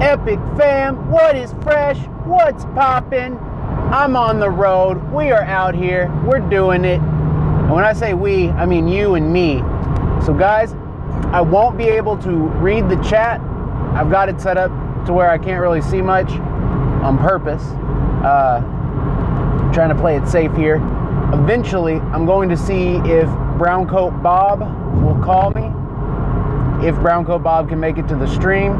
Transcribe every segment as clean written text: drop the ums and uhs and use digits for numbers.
Epic fam, what is fresh? What's poppin'? I'm on the road. We are out here. We're doing it. And when I say we, I mean you and me. So guys, I won't be able to read the chat. I've got it set up to where I can't really see much on purpose. Trying to play it safe here. Eventually, I'm going to see if Browncoat Bob will call me. If Browncoat Bob can make it to the stream.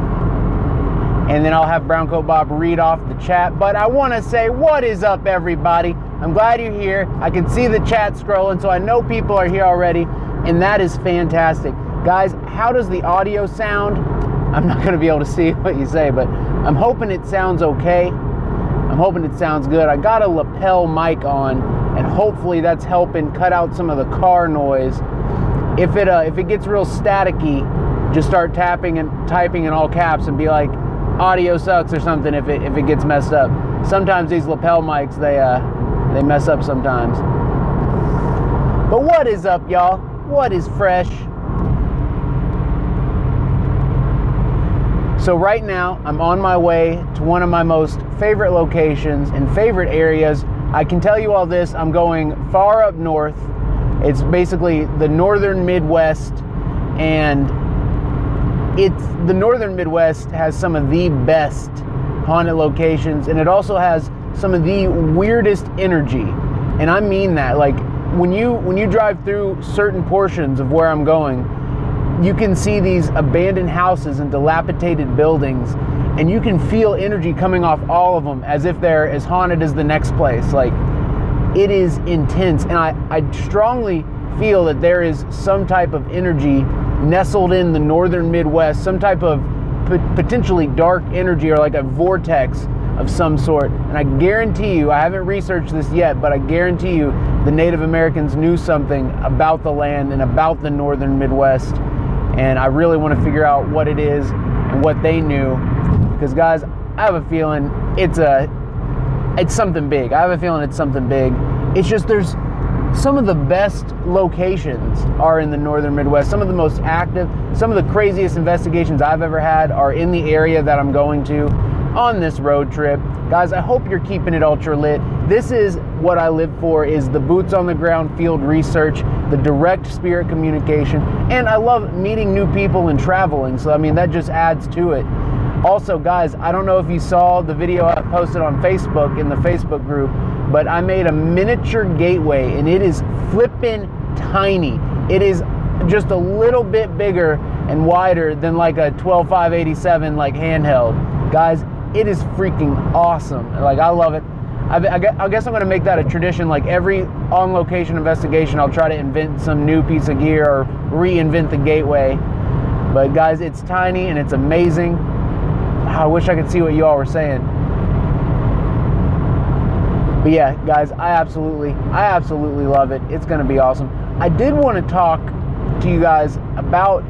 And then I'll have Browncoat Bob read off the chat. But I want to say, what is up, everybody? I'm glad you're here. I can see the chat scrolling, so I know people are here already. And that is fantastic. Guys, how does the audio sound? I'm not going to be able to see what you say, but I'm hoping it sounds okay. I'm hoping it sounds good. I got a lapel mic on, and hopefully that's helping cut out some of the car noise. If it gets real staticky, just start tapping and typing in all caps and be like, audio sucks or something if it gets messed up. Sometimes these lapel mics, they mess up sometimes. But what is up, y'all? What is fresh? So right now, I'm on my way to one of my most favorite locations and favorite areas. I can tell you all this, I'm going far up north. It's basically the northern Midwest, and the northern Midwest has some of the best haunted locations, and it also has some of the weirdest energy. And I mean that, like when you drive through certain portions of where I'm going, you can see these abandoned houses and dilapidated buildings, and you can feel energy coming off all of them as if they're as haunted as the next place. Like, it is intense, and I strongly feel that there is some type of energy nestled in the northern Midwest, some type of potentially dark energy, or like a vortex of some sort. And I guarantee you, I haven't researched this yet, but I guarantee you the Native Americans knew something about the land and about the northern Midwest. And I really want to figure out what it is and what they knew. Because guys, I have a feeling it's something big. I have a feeling it's something big. It's just there's some of the best locations are in the northern Midwest. Some of the most active, some of the craziest investigations I've ever had are in the area that I'm going to on this road trip. Guys, I hope you're keeping it ultra lit. This is what I live for, is the boots on the ground field research, the direct spirit communication, and I love meeting new people and traveling. So I mean, that just adds to it. Also, guys, I don't know if you saw the video I posted on Facebook in the Facebook group, but I made a miniature gateway, and it is flippin' tiny. It is just a little bit bigger and wider than like a 12.587 like handheld. Guys, it is freaking awesome. Like, I love it. I guess I'm going to make that a tradition. Like, every on-location investigation, I'll try to invent some new piece of gear or reinvent the gateway. But guys, it's tiny and it's amazing. I wish I could see what you all were saying. But yeah, guys, I absolutely love it. It's going to be awesome. I did want to talk to you guys about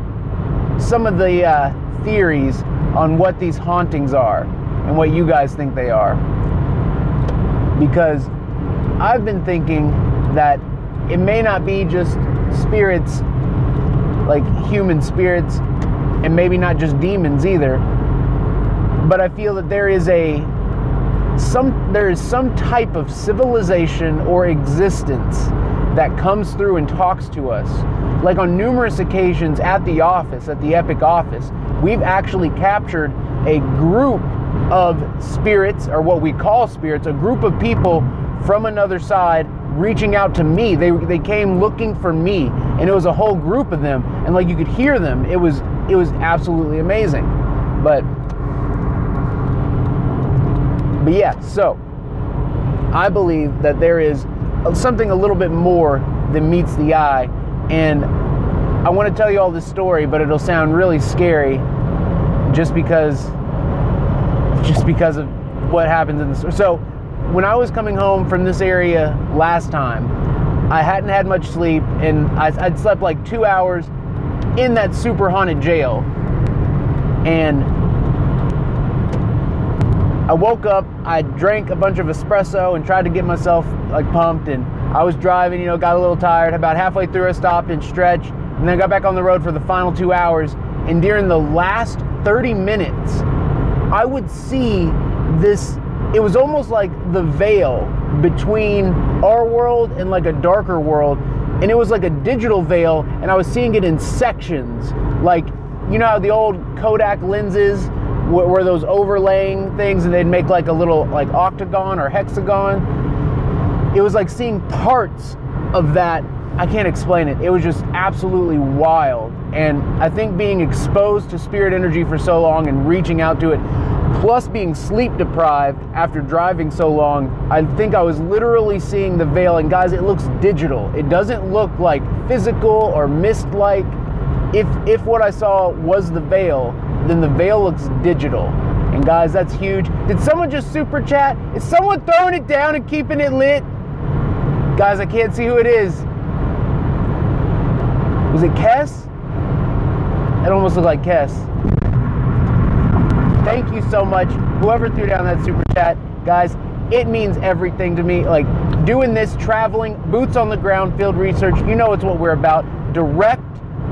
some of the theories on what these hauntings are and what you guys think they are. Because I've been thinking that it may not be just spirits, like human spirits, and maybe not just demons either. But I feel that there is some type of civilization or existence that comes through and talks to us. Like, on numerous occasions at the office, at the Epic office, we've actually captured a group of spirits, or what we call spirits, a group of people from another side reaching out to me. They came looking for me, and it was a whole group of them, and like, you could hear them. It was absolutely amazing. But yeah, so I believe that there is something a little bit more than meets the eye, and I want to tell you all this story, but it'll sound really scary just because of what happens in the story. So when I was coming home from this area last time, I hadn't had much sleep, and I'd slept like 2 hours in that super haunted jail. And I woke up, I drank a bunch of espresso and tried to get myself like pumped, and I was driving, got a little tired. About halfway through, I stopped and stretched, and then I got back on the road for the final 2 hours. And during the last 30 minutes, I would see this, it was almost like the veil between our world and like a darker world. And it was like a digital veil, and I was seeing it in sections. Like, you know how the old Kodak lenses were those overlaying things, and they'd make like a little like octagon or hexagon? It was like seeing parts of that. I can't explain it. It was just absolutely wild. And I think being exposed to spirit energy for so long and reaching out to it, plus being sleep deprived after driving so long, I think I was literally seeing the veil. And guys, it looks digital. It doesn't look like physical or mist-like. If what I saw was the veil, then the veil looks digital. And guys, that's huge. Did someone just super chat? Is someone throwing it down and keeping it lit? Guys, I can't see who it is. Was it Kess? It almost looked like Kess. Thank you so much, whoever threw down that super chat. Guys, it means everything to me. Like, doing this, traveling, boots on the ground, field research, you know it's what we're about. Direct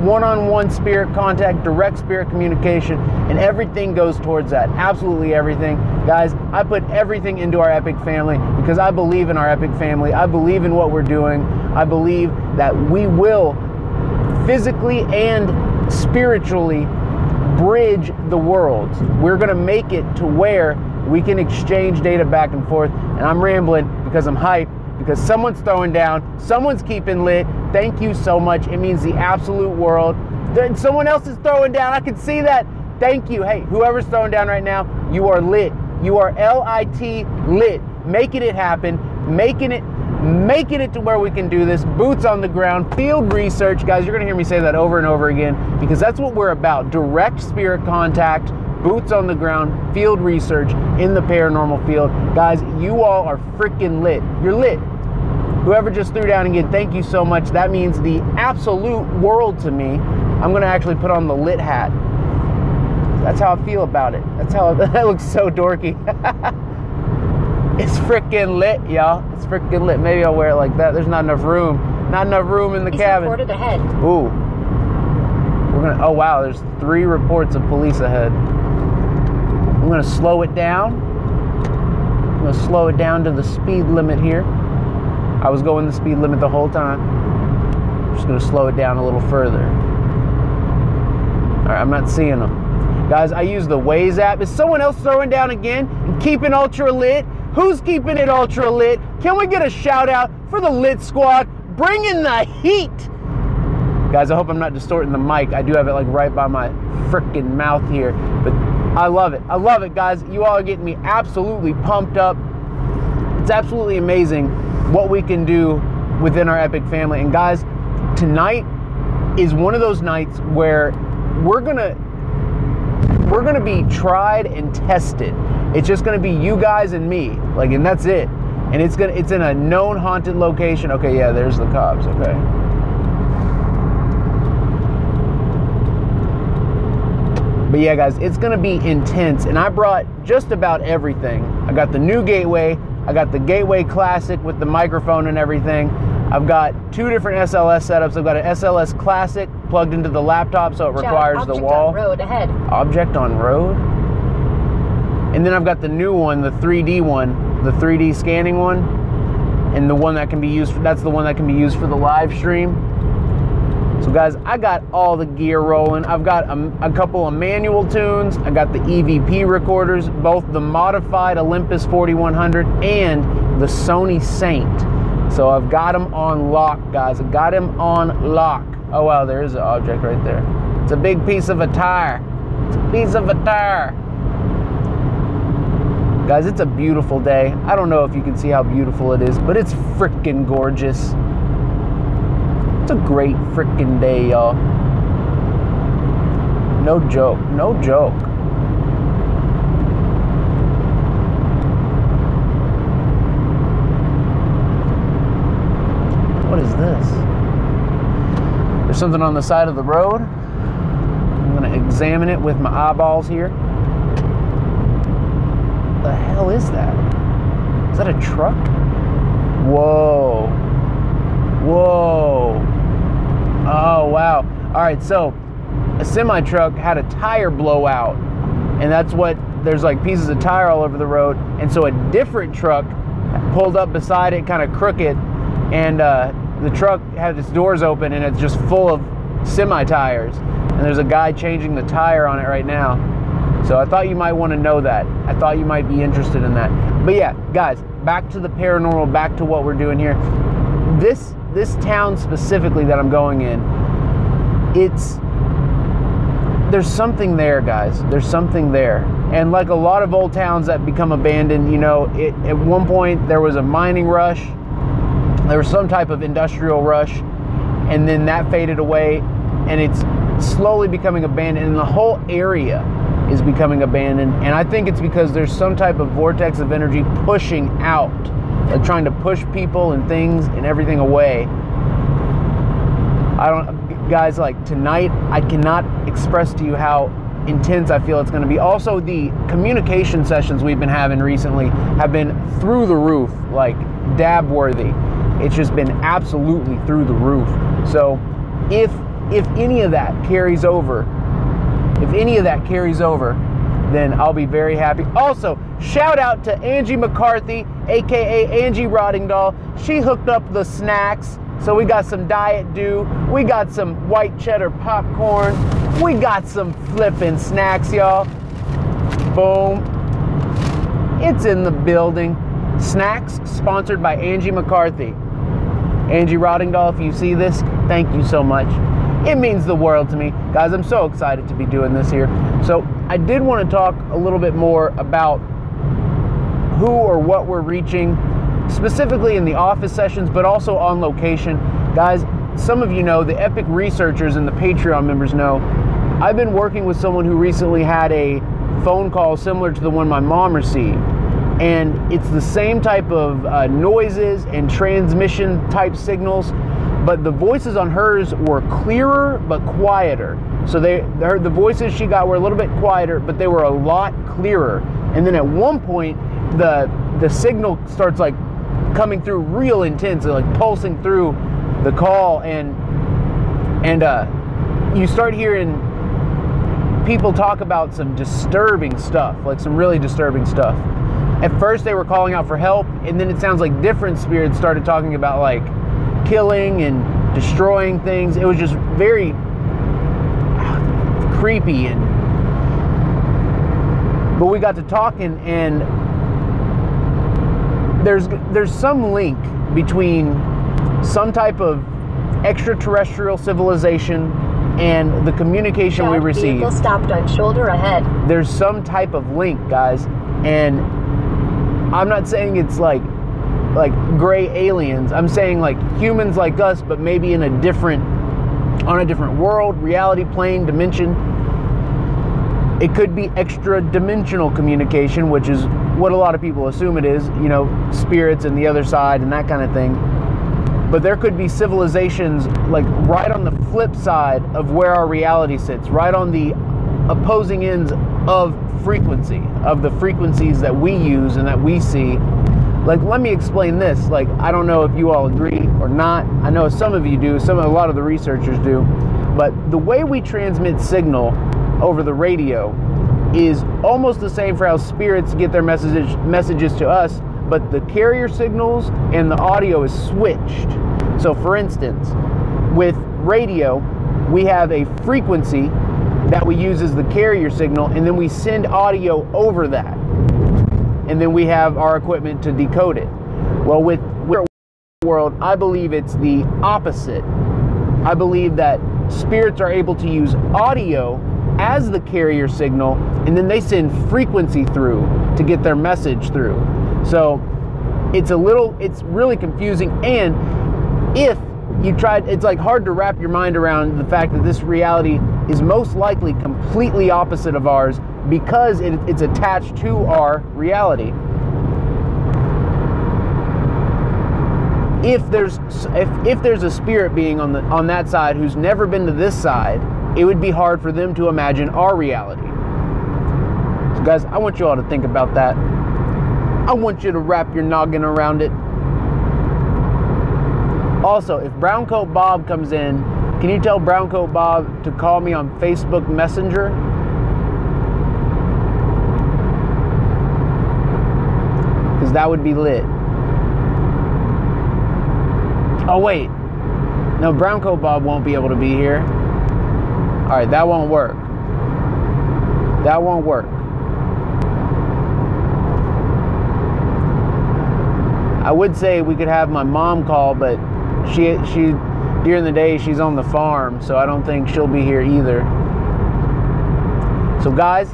one-on-one spirit contact, direct spirit communication, and everything goes towards that. Absolutely everything. Guys, I put everything into our Epic family because I believe in our Epic family. I believe in what we're doing. I believe that we will physically and spiritually bridge the worlds. We're going to make it to where we can exchange data back and forth. And I'm rambling because I'm hyped, because someone's throwing down, someone's keeping lit. Thank you so much. It means the absolute world. Then someone else is throwing down. I can see that. Thank you. Hey, whoever's throwing down right now, you are lit. You are L-I-T, lit. Making it happen, making it to where we can do this. Boots on the ground, field research. Guys, you're gonna hear me say that over and over again because that's what we're about. Direct spirit contact, boots on the ground, field research in the paranormal field. Guys, you all are freaking lit. You're lit. Whoever just threw down again, thank you so much. That means the absolute world to me. I'm gonna actually put on the lit hat. That's how I feel about it. That's how, that looks so dorky. It's freaking lit, y'all. It's freaking lit. Maybe I'll wear it like that. There's not enough room. Not enough room in the cabin. Reported ahead. Ooh. We're gonna, oh wow, there's 3 reports of police ahead. I'm gonna slow it down. I'm gonna slow it down to the speed limit here. I was going the speed limit the whole time. I'm just gonna slow it down a little further. All right, I'm not seeing them. Guys, I use the Waze app. Is someone else throwing down again and keeping ultra lit? Who's keeping it ultra lit? Can we get a shout out for the lit squad? Bring in the heat. Guys, I hope I'm not distorting the mic. I do have it like right by my freaking mouth here, but I love it. I love it, guys. You all are getting me absolutely pumped up. It's absolutely amazing what we can do within our Epic family. And guys, tonight is one of those nights where we're gonna be tried and tested. It's just gonna be you guys and me, like, and that's it. And it's in a known haunted location. Okay, yeah, there's the cops. Okay. But yeah, guys, it's gonna be intense. And I brought just about everything. I got the new Gateway. I got the Gateway Classic with the microphone and everything. I've got 2 different SLS setups. I've got an SLS Classic plugged into the laptop, so it requires the wall. Object on road ahead. Object on road. And then I've got the new one, the 3D one, the 3D scanning one, and the one that can be used. That's the one that can be used for the live stream. So guys, I got all the gear rolling. I've got a couple of manual tunes. I got the EVP recorders, both the modified Olympus 4100 and the Sony Saint. So I've got them on lock, guys. I've got them on lock. Oh wow, there is an object right there. It's a big piece of a tire. It's a piece of a tire. Guys, it's a beautiful day. I don't know if you can see how beautiful it is, but it's freaking gorgeous. It's a great freaking day, y'all. No joke, no joke. What is this? There's something on the side of the road. I'm gonna examine it with my eyeballs here. What the hell is that? Is that a truck? Whoa. Whoa. Oh, wow. All right, so a semi-truck had a tire blowout, and that's what there's like pieces of tire all over the road, and so a different truck pulled up beside it, kind of crooked, and the truck had its doors open, and it's just full of semi-tires, and there's a guy changing the tire on it right now. So I thought you might want to know that. I thought you might be interested in that. But yeah, guys, back to the paranormal, back to what we're doing here. This town specifically that I'm going in, there's something there, guys. There's something there. And like a lot of old towns that become abandoned, you know, at one point there was a mining rush, there was some type of industrial rush, and then that faded away, and it's slowly becoming abandoned, and the whole area is becoming abandoned. And I think it's because there's some type of vortex of energy pushing out, like trying to push people and things and everything away. Guys, like tonight, I cannot express to you how intense I feel it's going to be. Also, the communication sessions we've been having recently have been through the roof, like dab worthy. It's just been absolutely through the roof. So if any of that carries over, then I'll be very happy. Also, shout out to Angie McCarthy, aka Angie Rottingdahl. She hooked up the snacks. So we got some Diet Dew, we got some white cheddar popcorn, we got some flippin' snacks, y'all. Boom. It's in the building. Snacks sponsored by Angie McCarthy. Angie Rottingdahl, if you see this, thank you so much. It means the world to me. Guys, I'm so excited to be doing this here. So I did want to talk a little bit more about who or what we're reaching, specifically in the office sessions, but also on location. Guys, some of you know, the Epic researchers and the Patreon members know, I've been working with someone who recently had a phone call similar to the one my mom received. And it's the same type of noises and transmission type signals, but the voices on hers were clearer but quieter. So the voices she got were a little bit quieter, but they were a lot clearer. And then at one point, the signal starts like coming through real intense, like pulsing through the call, and you start hearing people talk about some disturbing stuff, like some really disturbing stuff. At first they were calling out for help, and then it sounds like different spirits started talking about like killing and destroying things. It was just very creepy, but we got to talking, and there's some link between some type of extraterrestrial civilization and the communication we receive. Vehicle stopped on shoulder ahead. There's some type of link, guys, and I'm not saying it's like gray aliens. I'm saying like humans like us, but maybe on a different world, reality plane, dimension. It could be extra dimensional communication, which is what a lot of people assume it is, you know, spirits and the other side and that kind of thing. But there could be civilizations like right on the flip side of where our reality sits, right on the opposing ends of frequency, of the frequencies that we use and that we see. Like, let me explain this. Like, I don't know if you all agree or not. I know some of you do, a lot of the researchers do. But the way we transmit signal over the radio is almost the same for how spirits get their messages to us, but the carrier signals and the audio is switched. So for instance, with radio, we have a frequency that we use as the carrier signal, and then we send audio over that. And then we have our equipment to decode it. Well, with world, I believe it's the opposite. I believe that spirits are able to use audio as the carrier signal, and then they send frequency through to get their message through. So it's really confusing. And if you tried, it's like hard to wrap your mind around the fact that this reality is most likely completely opposite of ours, because it's attached to our reality. If there's a spirit being on that side who's never been to this side, it would be hard for them to imagine our reality. So guys, I want you all to think about that. I want you to wrap your noggin around it. Also, if Browncoat Bob comes in, can you tell Browncoat Bob to call me on Facebook Messenger? because that would be lit. Oh wait, no, Brown Coat Bob won't be able to be here. All right, that won't work. That won't work. I would say we could have my mom call, but she during the day she's on the farm, so I don't think she'll be here either. So guys,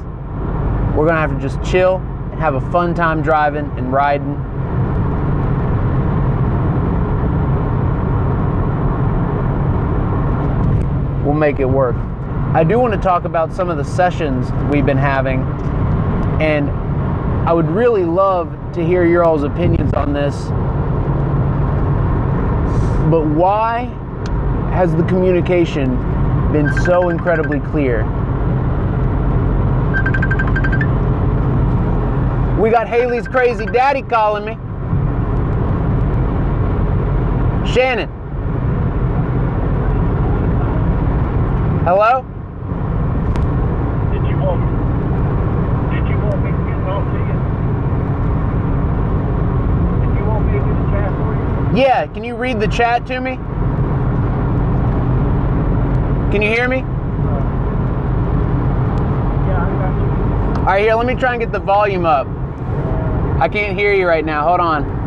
we're gonna have to just chill and have a fun time driving and riding. We'll make it work. I do want to talk about some of the sessions we've been having, and I would really love to hear your all's opinions on this. But why has the communication been so incredibly clear? We got Haley's crazy daddy calling me. Shannon. Hello? Did you want me to get off to you? Did you want me to get the chat for you? Yeah, can you read the chat to me? Can you hear me? Yeah, I got you. All right, here, let me try and get the volume up. I can't hear you right now. Hold on.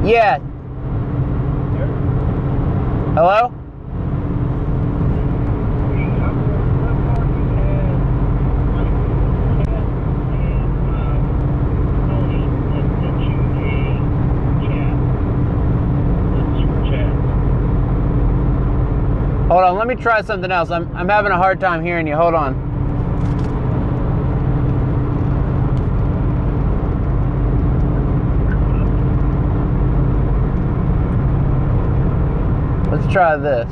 Yeah. Hello? Hold on, let me try something else. I'm having a hard time hearing you. Hold on. Let's try this.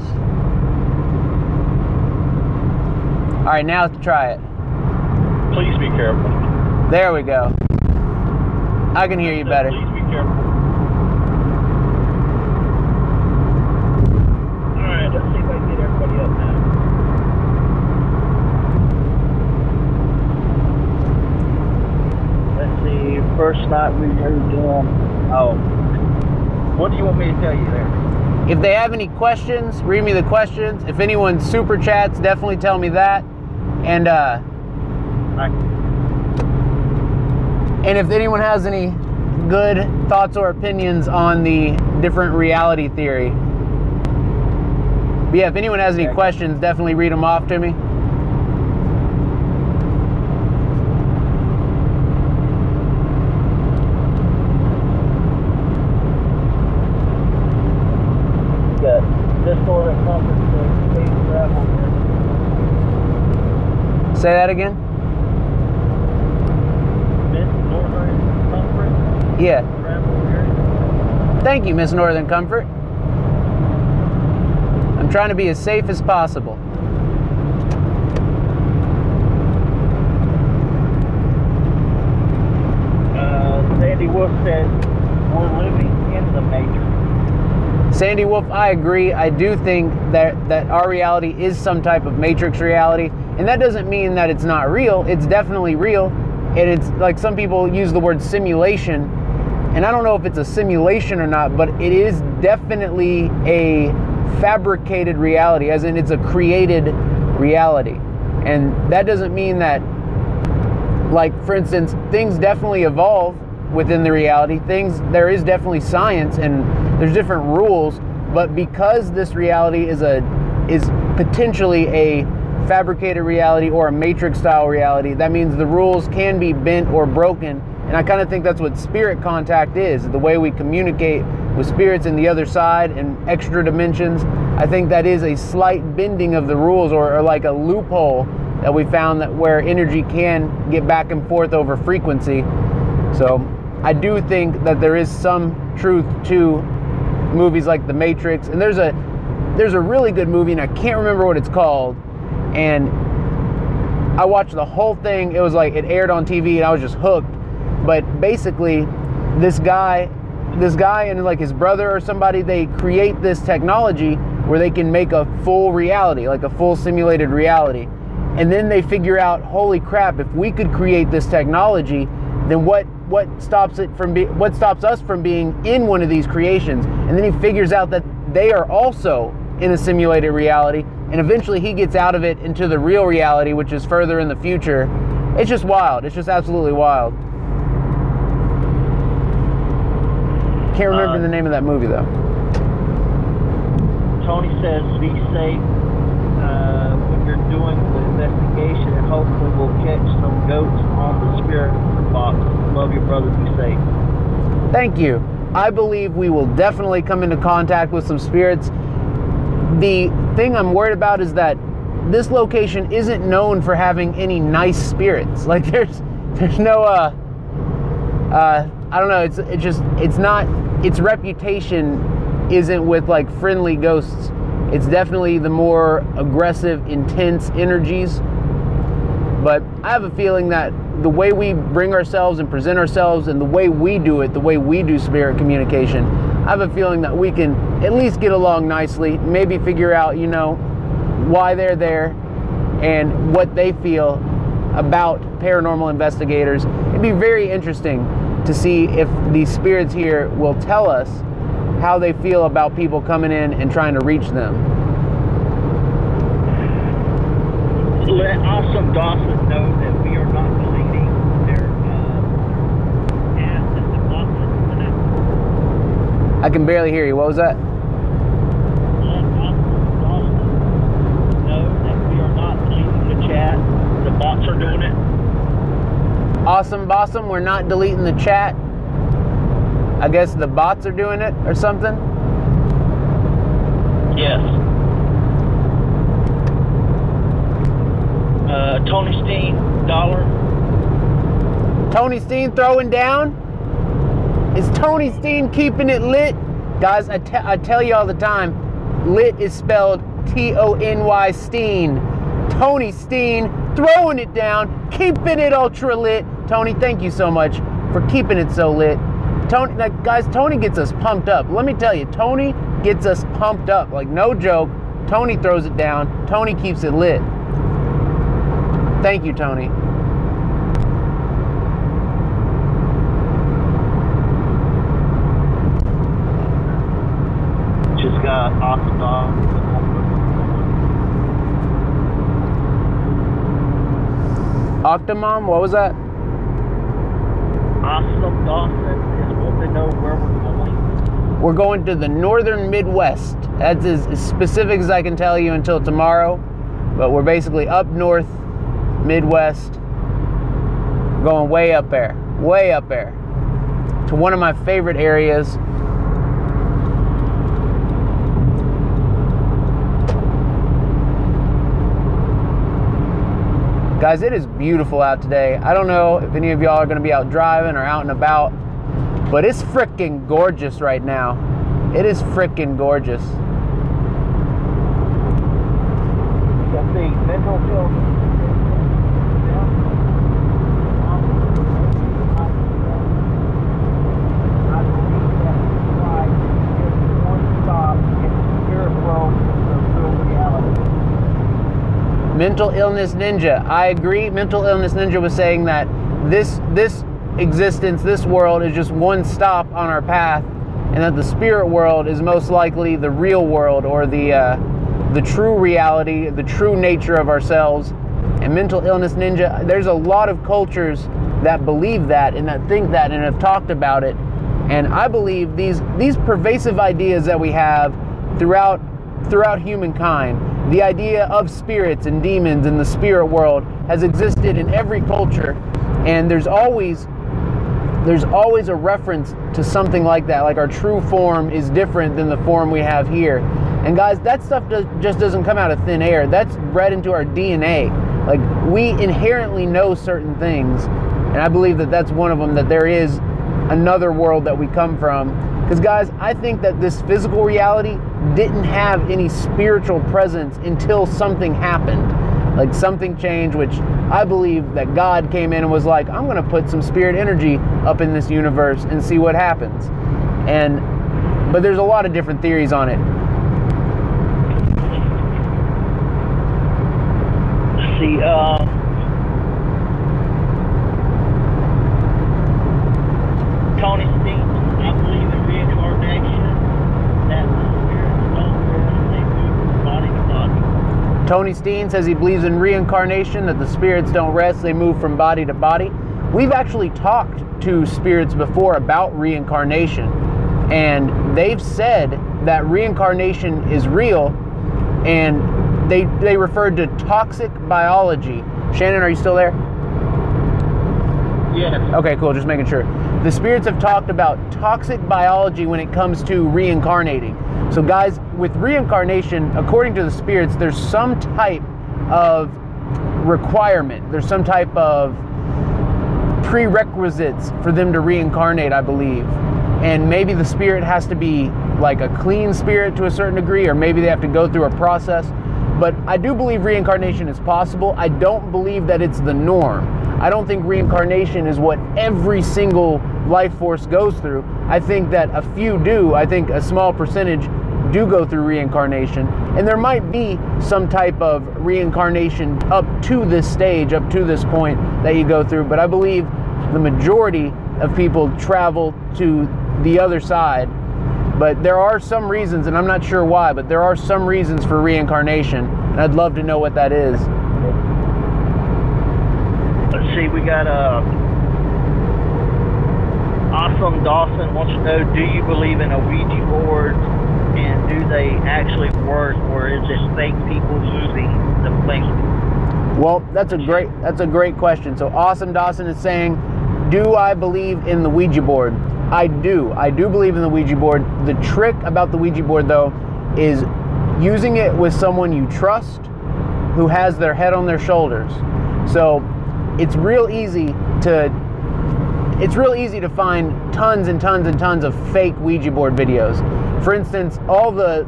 All right, now let's try it. Please be careful. There we go. I can hear you better. Please be careful. All right, let's see if I can get everybody up now. Let's see. First night we heard. What do you want me to tell you there? If they have any questions, read me the questions. If anyone super chats, definitely tell me that. And if anyone has any good thoughts or opinions on the different reality theory. But yeah, if anyone has any questions, definitely read them off to me. Say that again? Miss Northern Comfort? Yeah. Thank you, Miss Northern Comfort. I'm trying to be as safe as possible. Sandy Wolf says we're living in the Matrix. Sandy Wolf, I agree. I do think that our reality is some type of Matrix reality. And that doesn't mean that it's not real. It's definitely real. And it's like some people use the word simulation. And I don't know if it's a simulation or not, but it is definitely a fabricated reality, as in it's a created reality. And that doesn't mean that, like, for instance, things definitely evolve within the reality. There is definitely science and there's different rules, but because this reality is potentially a fabricated reality or a matrix style reality, that means the rules can be bent or broken. And I kind of think that's what spirit contact is, the way we communicate with spirits in the other side and extra dimensions. I think that is a slight bending of the rules, or like a loophole that we found, that where energy can get back and forth over frequency. So I do think that there is some truth to movies like The Matrix. And there's a really good movie, and I can't remember what it's called. And I watched the whole thing. It was like it aired on TV and I was just hooked. But basically, this guy this guy and like his brother or somebody, they create this technology where they can make a full reality, like a full simulated reality. And then they figure out, holy crap, if we could create this technology, then what stops us from being in one of these creations? And then he figures out that they are also in a simulated reality, and eventually he gets out of it into the real reality, which is further in the future. It's just wild. It's just absolutely wild. Can't remember the name of that movie though. Tony says be safe when you're doing the investigation, and hopefully we'll catch some goats on the spirit box. Love your brother, be safe. Thank you. I believe we will definitely come into contact with some spirits. The thing I'm worried about is that this location isn't known for having any nice spirits. Like there's no I don't know, its reputation isn't with like friendly ghosts. It's definitely the more aggressive, intense energies. But I have a feeling that the way we bring ourselves and present ourselves and the way we do it, the way we do spirit communication, I have a feeling that we can at least get along nicely, maybe figure out, you know, why they're there and what they feel about paranormal investigators. It'd be very interesting to see if these spirits here will tell us how they feel about people coming in and trying to reach them. Let Awesome Dawson know that we are not deleting their ads and boxes. I can barely hear you. What was that? Let Awesome Dawson know that we are not deleting the chat. The bots are doing it. Awesome Bossum, we're not deleting the chat. I guess the bots are doing it or something? Yes. Tony Steen, $1. Tony Steen throwing down? Is Tony Steen keeping it lit? Guys, I tell you all the time, lit is spelled T-O-N-Y Steen. Tony Steen throwing it down, keeping it ultra lit. Tony, thank you so much for keeping it so lit. Tony, like, guys, Tony gets us pumped up. Let me tell you, Tony gets us pumped up. Like, no joke. Tony throws it down. Tony keeps it lit. Thank you, Tony. Just got Awesome Dawson. Octomom, what was that? Awesome Dawson is wanting to know where we're going. We're going to the northern Midwest. That's as specific as I can tell you until tomorrow. But we're basically up north, Midwest, going way up there, to one of my favorite areas. Guys, it is beautiful out today. I don't know if any of y'all are going to be out driving or out and about, but it's freaking gorgeous right now. It is freaking gorgeous. Got the mental illness. Mental Illness Ninja, I agree. Mental Illness Ninja was saying that this existence, this world is just one stop on our path, and that the spirit world is most likely the real world, or the true reality, the true nature of ourselves. And Mental Illness Ninja, there's a lot of cultures that believe that and that think that and have talked about it. And I believe these pervasive ideas that we have throughout humankind, the idea of spirits and demons in the spirit world has existed in every culture, and there's always a reference to something like that. Like, our true form is different than the form we have here. And guys, that stuff just doesn't come out of thin air. That's bred into our DNA. Like, we inherently know certain things, and I believe that that's one of them, that there is another world that we come from. Because guys, I think that this physical reality didn't have any spiritual presence until something happened. Like, something changed, which I believe that God came in and was like, I'm going to put some spirit energy up in this universe and see what happens. But there's a lot of different theories on it. Let's see, Tony Steen, I believe in reincarnation, that the spirits don't rest, they move from body to body. Tony Steen says he believes in reincarnation, that the spirits don't rest, they move from body to body. We've actually talked to spirits before about reincarnation, and they've said that reincarnation is real, and they referred to toxic biology. Shannon, are you still there? Yes. Okay, cool, just making sure. The spirits have talked about toxic biology when it comes to reincarnating. So guys, with reincarnation, according to the spirits, there's some type of requirement. There's some type of prerequisites for them to reincarnate, I believe. And maybe the spirit has to be like a clean spirit to a certain degree, or maybe they have to go through a process. But I do believe reincarnation is possible. I don't believe that it's the norm. I don't think reincarnation is what every single life force goes through. I think that a few do. I think a small percentage do go through reincarnation. And there might be some type of reincarnation up to this stage, up to this point that you go through. But I believe the majority of people travel to the other side. But there are some reasons, and I'm not sure why, but there are some reasons for reincarnation. And I'd love to know what that is. Let's see, we got Awesome Dawson wants to know, do you believe in a Ouija board, and do they actually work, or is it fake people using the fake? Well, that's a great question. So Awesome Dawson is saying, do I believe in the Ouija board? I do believe in the Ouija board. The trick about the Ouija board, though, is using it with someone you trust, who has their head on their shoulders. So it's real easy to find tons and tons and tons of fake Ouija board videos. For instance, all the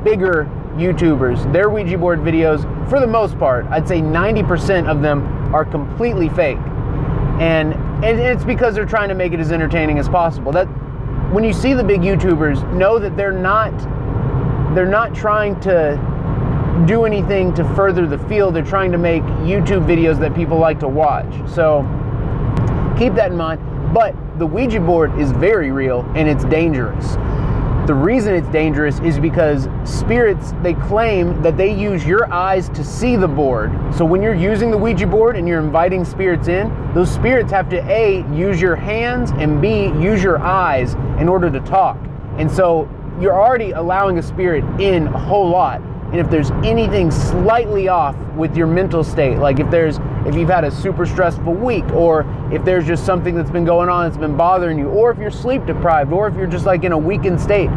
bigger YouTubers, their Ouija board videos, for the most part, I'd say 90% of them are completely fake. And it's because they're trying to make it as entertaining as possible. That when you see the big YouTubers, know that they're not trying to do anything to further the field. They're trying to make YouTube videos that people like to watch. So keep that in mind. But the Ouija board is very real, and it's dangerous. The reason it's dangerous is because spirits, they claim that they use your eyes to see the board. So when you're using the Ouija board and you're inviting spirits in, those spirits have to A, use your hands, and B, use your eyes in order to talk. And so you're already allowing a spirit in a whole lot. And if there's anything slightly off with your mental state, like if you've had a super stressful week, or if there's just something that's been going on that's been bothering you, or if you're sleep deprived, or if you're just in a weakened state,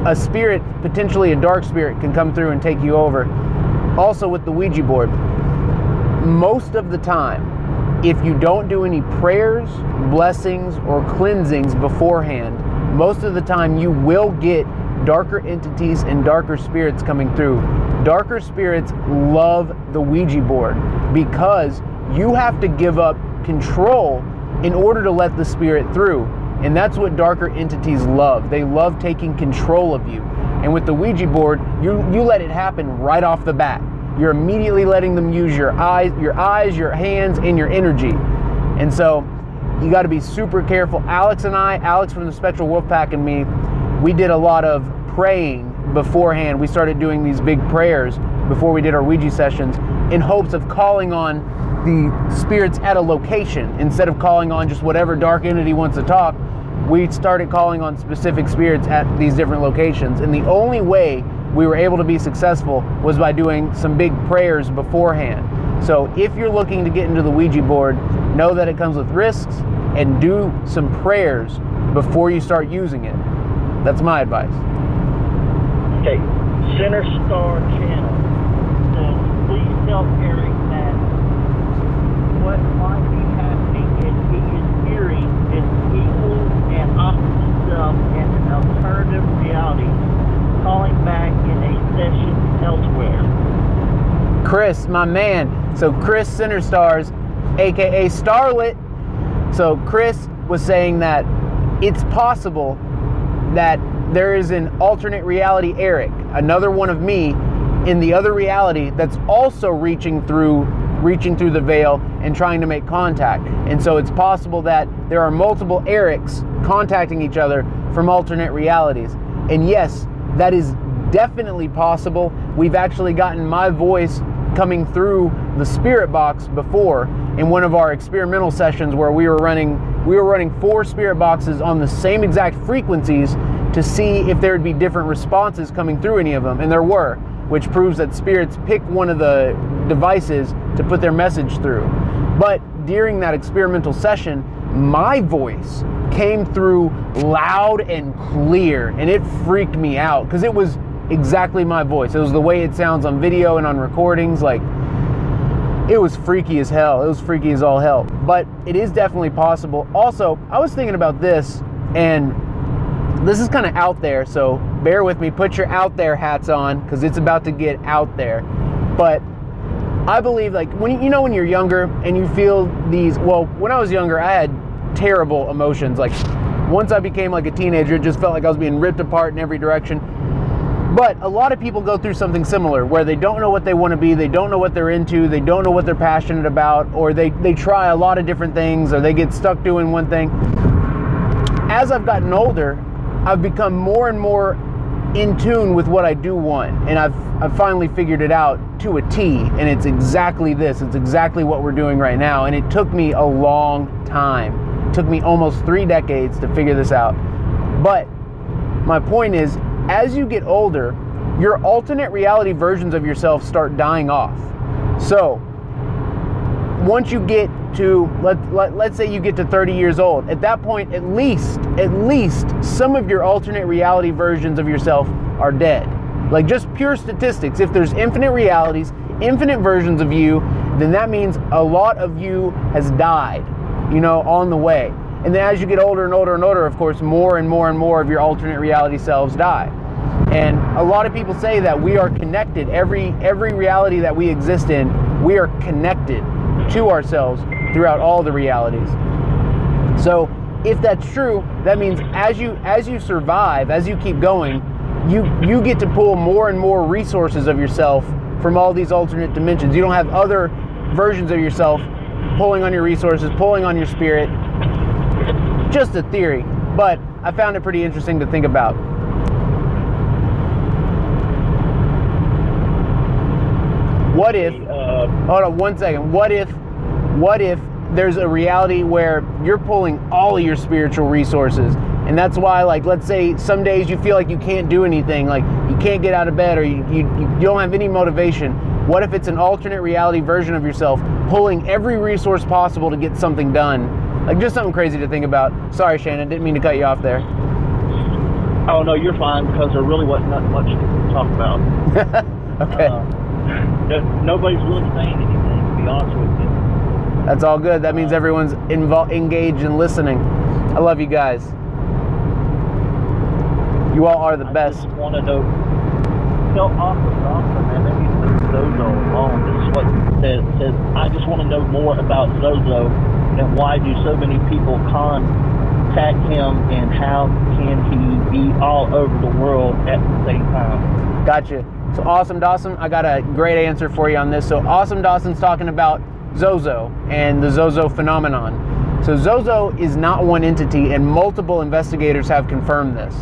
a spirit, potentially a dark spirit, can come through and take you over. Also with the Ouija board, most of the time, if you don't do any prayers, blessings, or cleansings beforehand, most of the time you will get darker entities and darker spirits coming through. Darker spirits love the Ouija board because you have to give up control in order to let the spirit through. And that's what darker entities love. They love taking control of you. And with the Ouija board, you let it happen right off the bat. You're immediately letting them use your eyes, your hands, and your energy. And so you got to be super careful. Alex from the Spectral Wolfpack, and me, we did a lot of praying beforehand. We started doing these big prayers before we did our Ouija sessions in hopes of calling on the spirits at a location. Instead of calling on just whatever dark entity wants to talk, we started calling on specific spirits at these different locations. And the only way we were able to be successful was by doing some big prayers beforehand. So if you're looking to get into the Ouija board, know that it comes with risks, and do some prayers before you start using it. That's my advice. Okay, Center Star Channel says, please tell Eric that what might be happening is he is hearing his equal and opposite self in an alternative reality, calling back in a session elsewhere. Chris, my man. So Chris Center Stars, aka Starlet. So Chris was saying that it's possible that there is an alternate reality Eric, another one of me in the other reality that's also reaching through the veil and trying to make contact. And so it's possible that there are multiple Erics contacting each other from alternate realities. And yes, that is definitely possible. We've actually gotten my voice coming through the spirit box before in one of our experimental sessions where we were running 4 spirit boxes on the same exact frequencies to see if there would be different responses coming through any of them, and there were, which proves that spirits pick one of the devices to put their message through. But during that experimental session, my voice came through loud and clear, and it freaked me out because it was exactly my voice. It was the way it sounds on video and on recordings. Like, it was freaky as hell. It was freaky as all hell. But it is definitely possible. Also, I was thinking about this, and this is kind of out there, so bear with me. Put your out there hats on because it's about to get out there. But I believe, like, when you're younger and you feel these, well, when I was younger, I had terrible emotions. Like, once I became like a teenager, it just felt like I was being ripped apart in every direction. But a lot of people go through something similar where they don't know what they want to be, they don't know what they're into, they don't know what they're passionate about, or they try a lot of different things, or they get stuck doing one thing. As I've gotten older, I've become more and more in tune with what I do want, and I've finally figured it out to a T, and it's exactly this. It's exactly what we're doing right now, and it took me a long time. It took me almost 3 decades to figure this out. But my point is, as you get older, your alternate reality versions of yourself start dying off. So once you get to, let's say you get to 30 years old, at that point, at least some of your alternate reality versions of yourself are dead. Like, just pure statistics. If there's infinite realities, infinite versions of you, then that means a lot of you has died, on the way. And then as you get older and older and older, of course, more and more and more of your alternate reality selves die. And a lot of people say that we are connected. Every reality that we exist in, we are connected to ourselves throughout all the realities. So if that's true, that means as you survive, as you keep going, you get to pull more and more resources of yourself from all these alternate dimensions. You don't have other versions of yourself pulling on your resources, pulling on your spirit. Just a theory, but I found it pretty interesting to think about. What if, hold on one second, what if there's a reality where you're pulling all of your spiritual resources, and that's why, like, let's say some days you feel like you can't do anything, like you can't get out of bed, or you don't have any motivation. What if it's an alternate reality version of yourself pulling every resource possible to get something done? Like, just something crazy to think about. Sorry, Shannon, didn't mean to cut you off there. Oh, no, you're fine, because there really wasn't much to talk about. Okay. Nobody's really saying anything, to be honest with you. That's all good. That means everyone's engaged and listening. I love you guys. You all are the best. I just want to know. Tell awesome, man. Maybe Zozo alone. This is what it says. I just want to know more about Zozo, and why do so many people contact him, and how can he be all over the world at the same time? Gotcha. So Awesome Dawson, I got a great answer for you on this. So Awesome Dawson's talking about Zozo and the Zozo phenomenon. So Zozo is not one entity, and multiple investigators have confirmed this.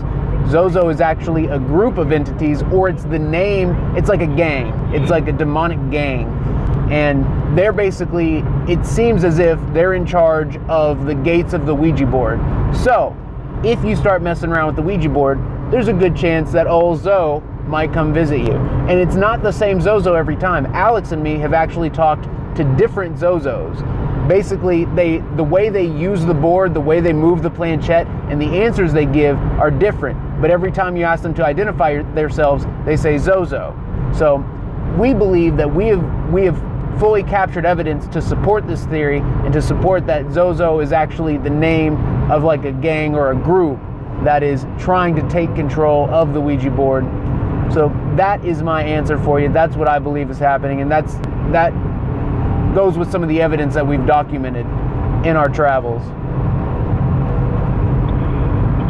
Zozo is actually a group of entities, or it's the name, it's like a gang. It's like a demonic gang. And they're basically, it seems as if they're in charge of the gates of the Ouija board. So if you start messing around with the Ouija board, there's a good chance that old Zoe might come visit you. And it's not the same Zozo every time. Alex and me have actually talked to different Zozos. Basically, the way they use the board, the way they move the planchette, and the answers they give are different. But every time you ask them to identify themselves, they say Zozo. So we believe that we have fully captured evidence to support this theory, and to support that Zozo is actually the name of like a gang or a group that is trying to take control of the Ouija board. So that is my answer for you. That's what I believe is happening, and that goes with some of the evidence that we've documented in our travels.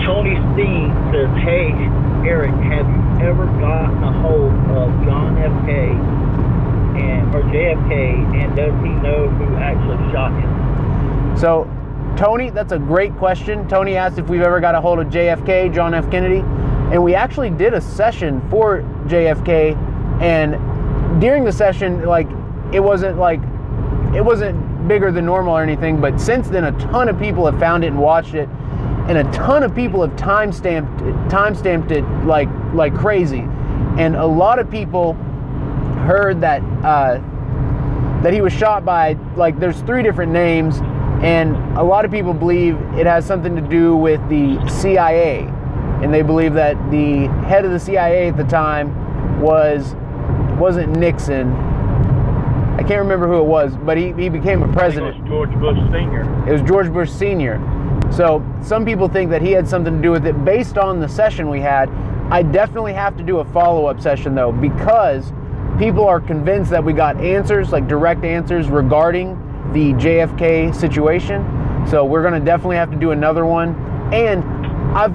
Tony C says, hey, Eric, have you ever gotten a hold of John F. K. or JFK, and does he know who actually shot him? So, Tony, that's a great question. Tony asked if we've ever got a hold of JFK, John F. Kennedy, and we actually did a session for JFK, and during the session, like, it wasn't bigger than normal or anything, but since then a ton of people have found it and watched it, and a ton of people have time-stamped it like crazy, and a lot of people heard that that he was shot by, like, there's 3 different names, and a lot of people believe it has something to do with the CIA, and they believe that the head of the CIA at the time wasn't Nixon. I can't remember who it was, but he became a president. I think it was George Bush Sr. It was George Bush Sr. So some people think that he had something to do with it based on the session we had. I definitely have to do a follow-up session, though, because people are convinced that we got answers, like direct answers regarding the JFK situation. So we're going to definitely have to do another one. And I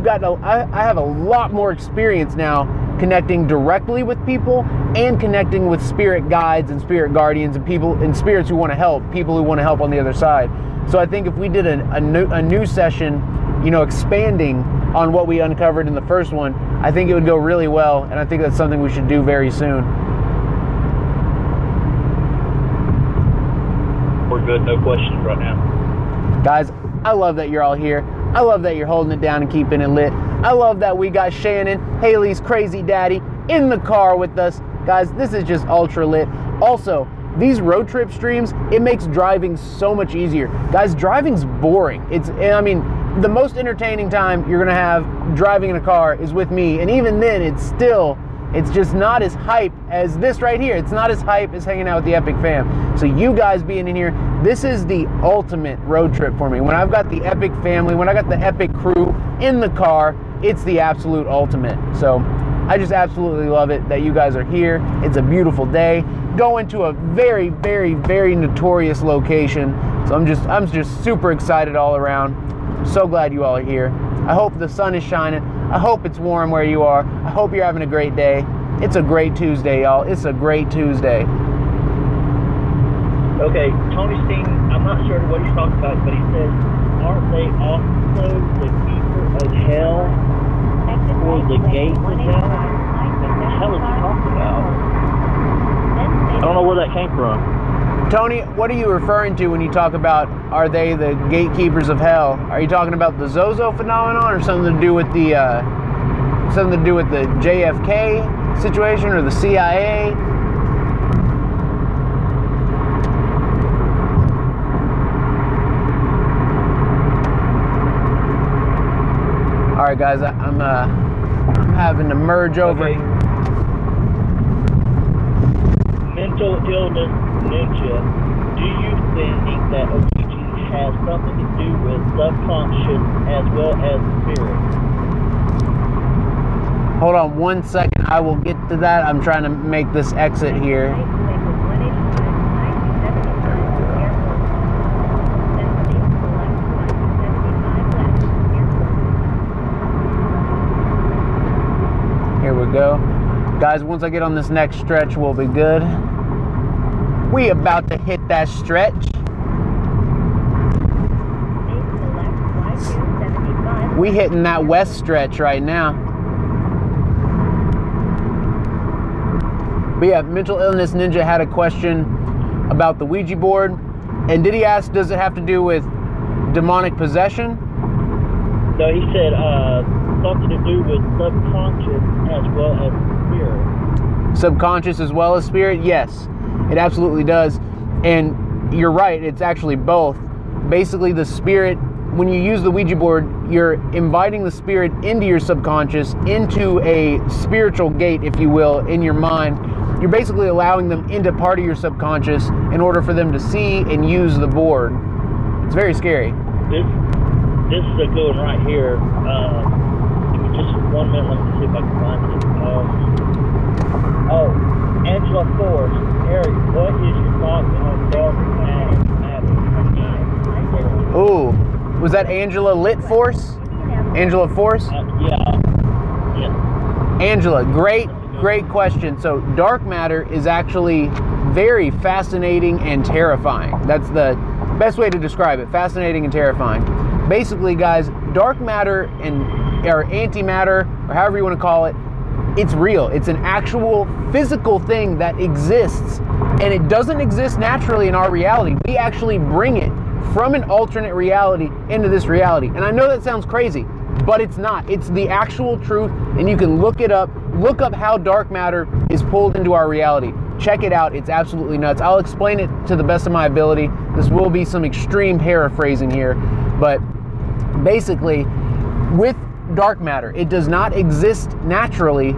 have a lot more experience now connecting directly with people and connecting with spirit guides and spirit guardians and people and spirits who want to help, people who want to help on the other side. So I think if we did a new session, you know, expanding on what we uncovered in the first one, I think it would go really well, and I think that's something we should do very soon. We're good, no questions right now. Guys, I love that you're all here. I love that you're holding it down and keeping it lit. I love that we got Shannon, Haley's crazy daddy, in the car with us. Guys, this is just ultra lit. Also, these road trip streams, it makes driving so much easier. Guys, driving's boring. I mean, the most entertaining time you're gonna have driving in a car is with me, and even then, it's just not as hype as this right here. It's not as hype as hanging out with the Epic fam. So you guys being in here, this is the ultimate road trip for me. When I've got the Epic family, when I got the Epic crew in the car, it's the absolute ultimate. So I just absolutely love it that you guys are here. It's a beautiful day. Going to a very, very, very notorious location. So I'm just super excited all around. I'm so glad you all are here. I hope the sun is shining. I hope it's warm where you are. I hope you're having a great day. It's a great Tuesday, y'all. It's a great Tuesday. Okay, Tony Steen, I'm not sure what he's talking about, but he says, aren't they also the keeper of hell or the gates of hell? What the hell is he talking about? I don't know where that came from. Tony, what are you referring to when you talk about, are they the gatekeepers of hell? Are you talking about the Zozo phenomenon, or something to do with the JFK situation, or the CIA? All right, guys, I'm having to merge over. Okay. Mental illness ninja, do you think that Ouija has something to do with subconscious as well as spirit? Hold on 1 second, I will get to that. I'm trying to make this exit here. Here we go. Guys, once I get on this next stretch, we'll be good. We about to hit that stretch. We hitting that west stretch right now. But yeah, Mental Illness Ninja had a question about the Ouija board. And did he ask, does it have to do with demonic possession? No, he said something to do with subconscious as well as spirit. Subconscious as well as spirit? Yes, it absolutely does. And you're right, it's actually both. Basically, the spirit, when you use the Ouija board, you're inviting the spirit into your subconscious, into a spiritual gate, if you will, in your mind. You're basically allowing them into part of your subconscious in order for them to see and use the board. It's very scary. This is a good one right here. Give me just 1 minute. Let me see if I can find it. Angela Force. Eric, what is your thoughts on dark matter? Ooh, was that Angela Lit Force? Angela Force? Yeah. Angela, great question. So dark matter is actually very fascinating and terrifying. That's the best way to describe it, fascinating and terrifying. Basically, guys, dark matter or antimatter, or however you want to call it, it's real. It's an actual physical thing that exists, and it doesn't exist naturally in our reality. We actually bring it from an alternate reality into this reality. And I know that sounds crazy, but it's not. It's the actual truth, and you can look it up. Look up how dark matter is pulled into our reality. Check it out. It's absolutely nuts. I'll explain it to the best of my ability. This will be some extreme paraphrasing here, but basically, with dark matter, it does not exist naturally.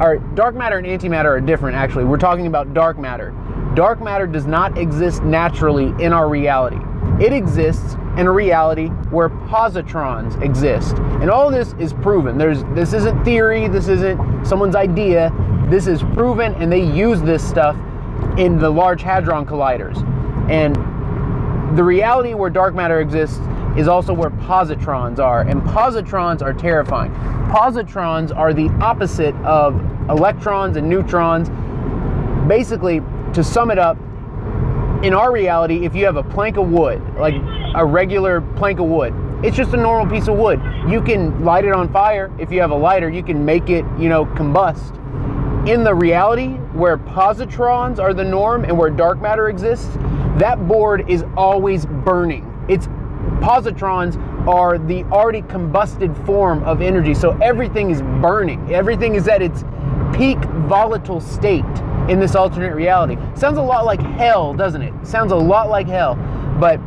Or dark matter and antimatter are different, actually. We're talking about dark matter. Dark matter does not exist naturally in our reality. It exists in a reality where positrons exist. And all this is proven. This isn't theory, this isn't someone's idea. This is proven, and they use this stuff in the Large Hadron Colliders. And the reality where dark matter exists is also where positrons are, and positrons are terrifying. Positrons are the opposite of electrons and neutrons. Basically, to sum it up, in our reality, if you have a plank of wood, like a regular plank of wood, it's just a normal piece of wood. You can light it on fire. If you have a lighter, you can make it, combust. In the reality where positrons are the norm and where dark matter exists, that board is always burning. Positrons are the already combusted form of energy, so everything is burning. Everything is at its peak volatile state in this alternate reality. Sounds a lot like hell, doesn't it? Sounds a lot like hell. But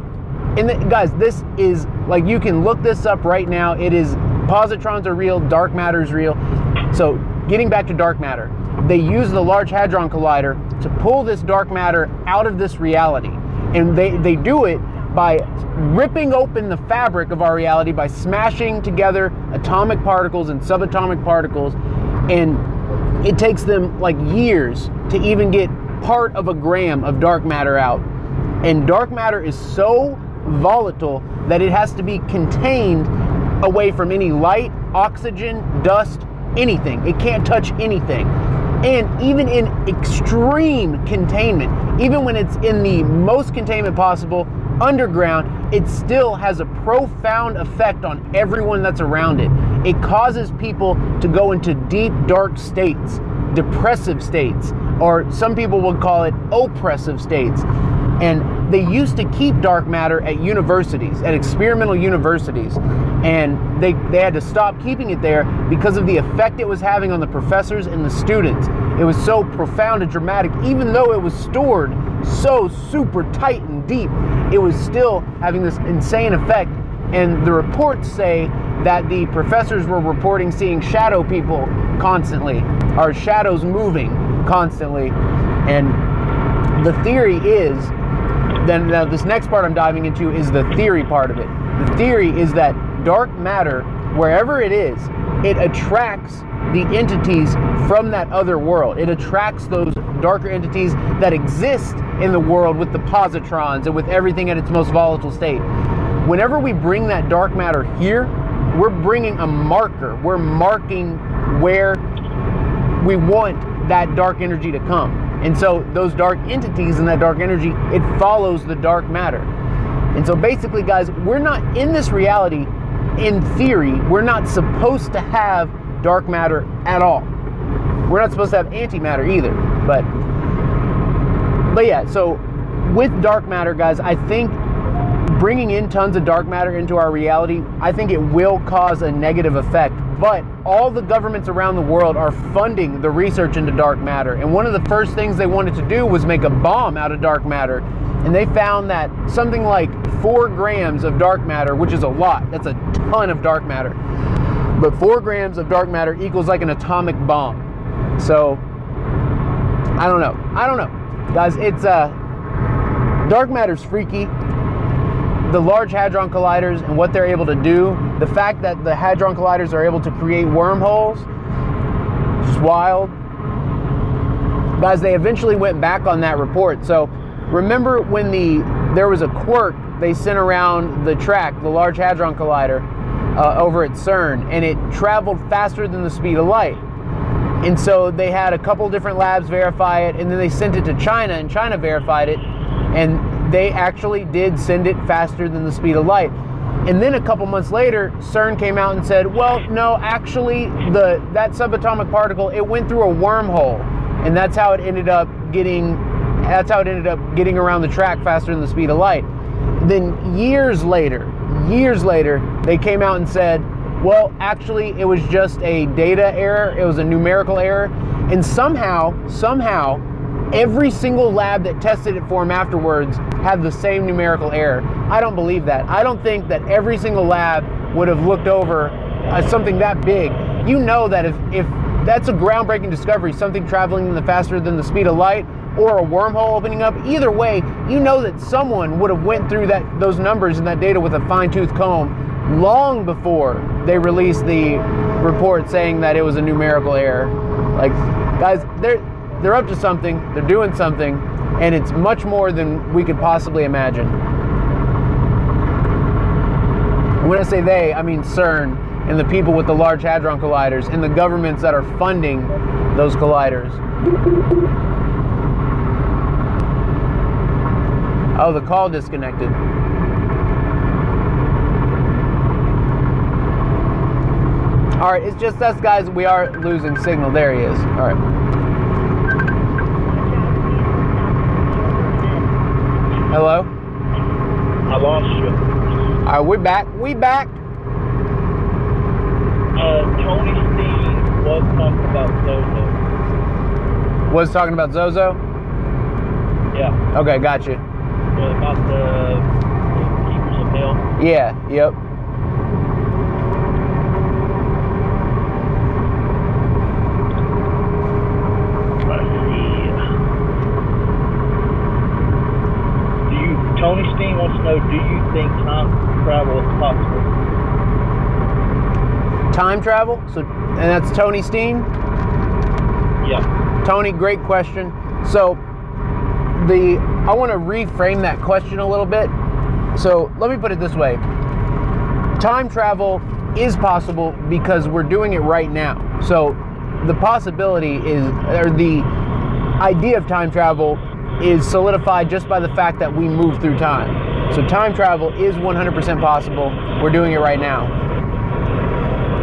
guys, this is, like, you can look this up right now. It is, positrons are real, dark matter is real. So getting back to dark matter, they use the Large Hadron Collider to pull this dark matter out of this reality. And they do it by ripping open the fabric of our reality, by smashing together atomic particles and subatomic particles. And it takes them like years to even get part of a gram of dark matter out. And dark matter is so volatile that it has to be contained away from any light, oxygen, dust, anything. It can't touch anything. And even in extreme containment, even when it's in the most containment possible, underground, it still has a profound effect on everyone that's around it. It causes people to go into deep, dark states, depressive states, or some people would call it oppressive states. And they used to keep dark matter at universities, at experimental universities, and they had to stop keeping it there because of the effect it was having on the professors and the students. It was so profound and dramatic. Even though it was stored so super tight and deep, it was still having this insane effect. And the reports say that the professors were reporting seeing shadow people constantly, or shadows moving constantly. And the theory is, then now this next part I'm diving into is the theory part of it. The theory is that dark matter, wherever it is, it attracts the entities from that other world. It attracts those darker entities that exist in the world with the positrons and with everything at its most volatile state. Whenever we bring that dark matter here, we're bringing a marker. We're marking where we want that dark energy to come. And so those dark entities and that dark energy, it follows the dark matter. And so basically, guys, we're not in this reality. In theory, we're not supposed to have dark matter at all. We're not supposed to have antimatter either. But yeah, so with dark matter, guys, I think bringing in tons of dark matter into our reality, I think it will cause a negative effect. But all the governments around the world are funding the research into dark matter. And one of the first things they wanted to do was make a bomb out of dark matter. And they found that something like 4 grams of dark matter, which is a lot, that's a ton of dark matter. But 4 grams of dark matter equals like an atomic bomb. So, I don't know. Guys, it's, dark matter's freaky. The Large Hadron Colliders and what they're able to do, the fact that the Hadron Colliders are able to create wormholes, just wild. Guys, they eventually went back on that report. So remember when there was a quirk they sent around the track, the Large Hadron Collider, over at CERN, and it traveled faster than the speed of light. And so they had a couple different labs verify it, and then they sent it to China, and China verified it, and they actually did send it faster than the speed of light. And then a couple months later, CERN came out and said, well, no, actually, that subatomic particle, it went through a wormhole, and that's how it ended up getting around the track faster than the speed of light. Then years later, they came out and said, well, actually, it was just a data error. It was a numerical error. And somehow, every single lab that tested it for them afterwards had the same numerical error. I don't believe that. I don't think that every single lab would have looked over something that big. You know that if that's a groundbreaking discovery, something traveling faster than the speed of light, or a wormhole opening up, either way, you know that someone would have went through those numbers and that data with a fine-tooth comb long before they released the report saying that it was a numerical error. Like, guys, they're up to something, they're doing something, and it's much more than we could possibly imagine. And when I say they, I mean CERN and the people with the Large Hadron Colliders and the governments that are funding those colliders. Oh, the call disconnected. All right, it's just us, guys. We are losing signal. There he is. All right. Hello? I lost you. All right, we're back. We back. Tony Steen was talking about Zozo. Was talking about Zozo? Yeah. Okay, gotcha. About the Keepers of Hell. Yeah, yep. Tony Steen wants to know, do you think time travel is possible? Time travel? And that's Tony Steen? Yeah. Tony, great question. So I want to reframe that question a little bit. So let me put it this way. Time travel is possible because we're doing it right now. So the possibility is, or the idea of time travel is solidified just by the fact that we move through time. So time travel is 100% possible. We're doing it right now.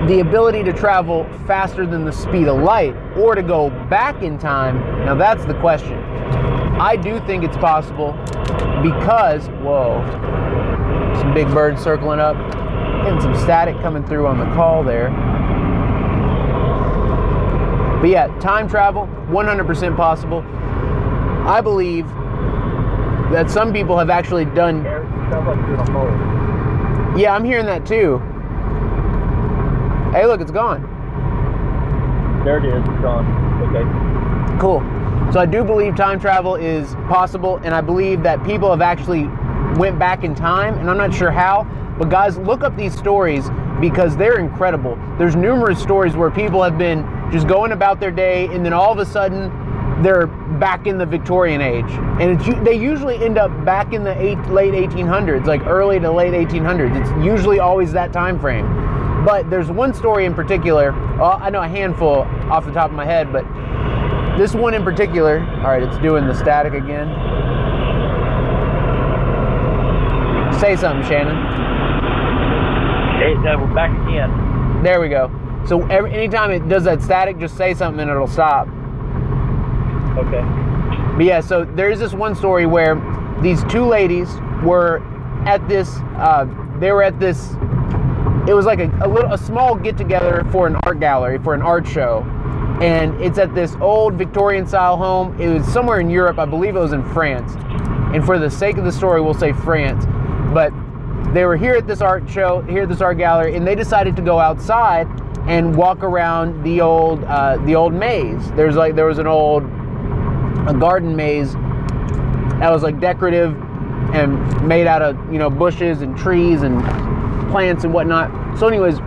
The ability to travel faster than the speed of light or to go back in time, now that's the question. I do think it's possible because, whoa, some big birds circling up, getting some static coming through on the call there. But yeah, time travel, 100% possible. I believe that some people have actually done... Yeah, I'm hearing that too. Hey, look, it's gone. There it is, it's gone. Okay. Cool. So I do believe time travel is possible, and I believe that people have actually went back in time, and I'm not sure how, but guys, look up these stories because they're incredible. There's numerous stories where people have been just going about their day, and then all of a sudden, they're back in the Victorian age, and they usually end up back in the late 1800s, like early to late 1800s. It's usually always that time frame. But there's one story in particular. Well, I know a handful off the top of my head, but this one in particular. All right, it's doing the static again. Say something, Shannon. Hey, we're back again. There we go. So anytime it does that static, just say something and it'll stop. Okay. But yeah, so there's this one story where these two ladies were at this, it was like a small get together for an art gallery, for an art show. And it's at this old Victorian style home. It was somewhere in Europe, I believe it was in France. And for the sake of the story, we'll say France. But they were here at this art show, here at this art gallery, and they decided to go outside and walk around the old maze. There was a garden maze that was like decorative and made out of, bushes and trees and plants and whatnot. So anyways,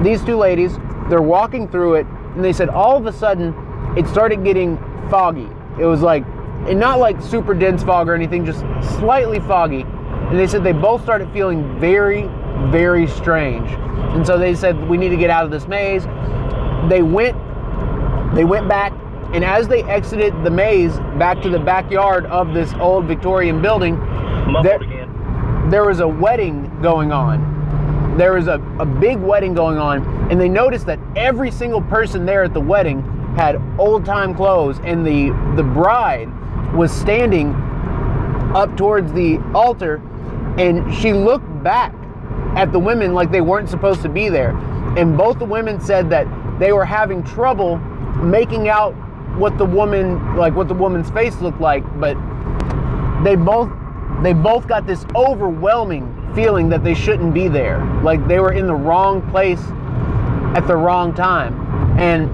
these two ladies, they're walking through it, and they said all of a sudden it started getting foggy. It was like, and not like super dense fog or anything, just slightly foggy. And they said they both started feeling very, very strange. And so they said, we need to get out of this maze. They went They went back, and as they exited the maze back to the backyard of this old Victorian building, there was a wedding going on. There was a big wedding going on, and they noticed that every single person there at the wedding had old-time clothes, and the bride was standing up towards the altar, and she looked back at the women like they weren't supposed to be there. And both the women said that they were having trouble making out what the woman's face looked like, but they both got this overwhelming feeling that they shouldn't be there, like they were in the wrong place at the wrong time. And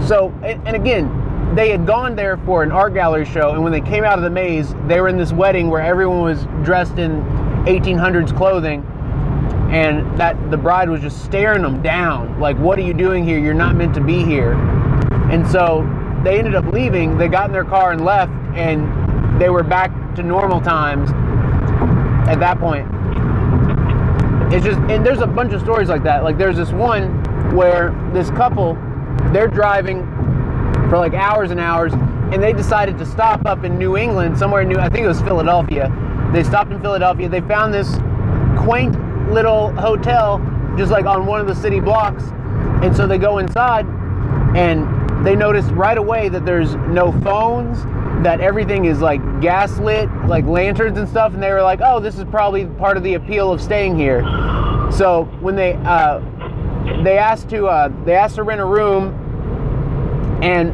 so, and again, they had gone there for an art gallery show, and when they came out of the maze, they were in this wedding where everyone was dressed in 1800s clothing, and that the bride was just staring them down, like, what are you doing here? You're not meant to be here. And so they ended up leaving. They got in their car and left, and they were back to normal times at that point. It's just, and there's a bunch of stories like that. Like, there's this one where this couple, they're driving for like hours and hours, and they decided to stop up in New England, somewhere in I think it was Philadelphia. They stopped in Philadelphia. They found this quaint little hotel just like on one of the city blocks, and so they go inside, and they noticed right away that there's no phones, that everything is like gaslit, like lanterns and stuff, and they were like, oh, this is probably part of the appeal of staying here. So when they asked to rent a room, and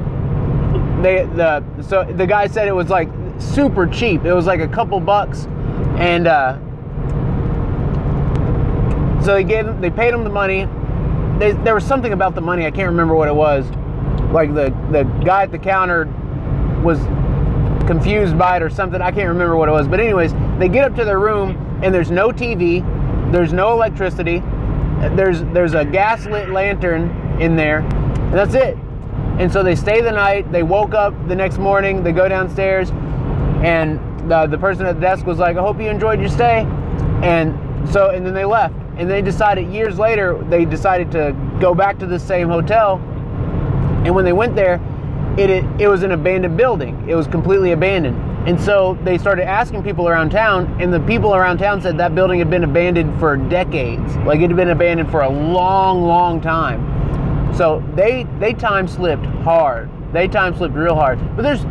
so the guy said it was like super cheap. It was like a couple bucks, and so they paid them the money. There was something about the money, I can't remember what it was. Like the guy at the counter was confused by it or something. I can't remember what it was. But anyways, they get up to their room, and there's no TV, there's no electricity, there's a gaslit lantern in there, and that's it. And so they stay the night. They woke up the next morning, they go downstairs, and the person at the desk was like, I hope you enjoyed your stay. And then they left. And they decided, years later, they decided to go back to the same hotel. And when they went there, it was an abandoned building. It was completely abandoned. And so they started asking people around town, and the people around town said that building had been abandoned for decades. Like, it had been abandoned for a long, long time. So they time slipped hard. They time slipped real hard. But there's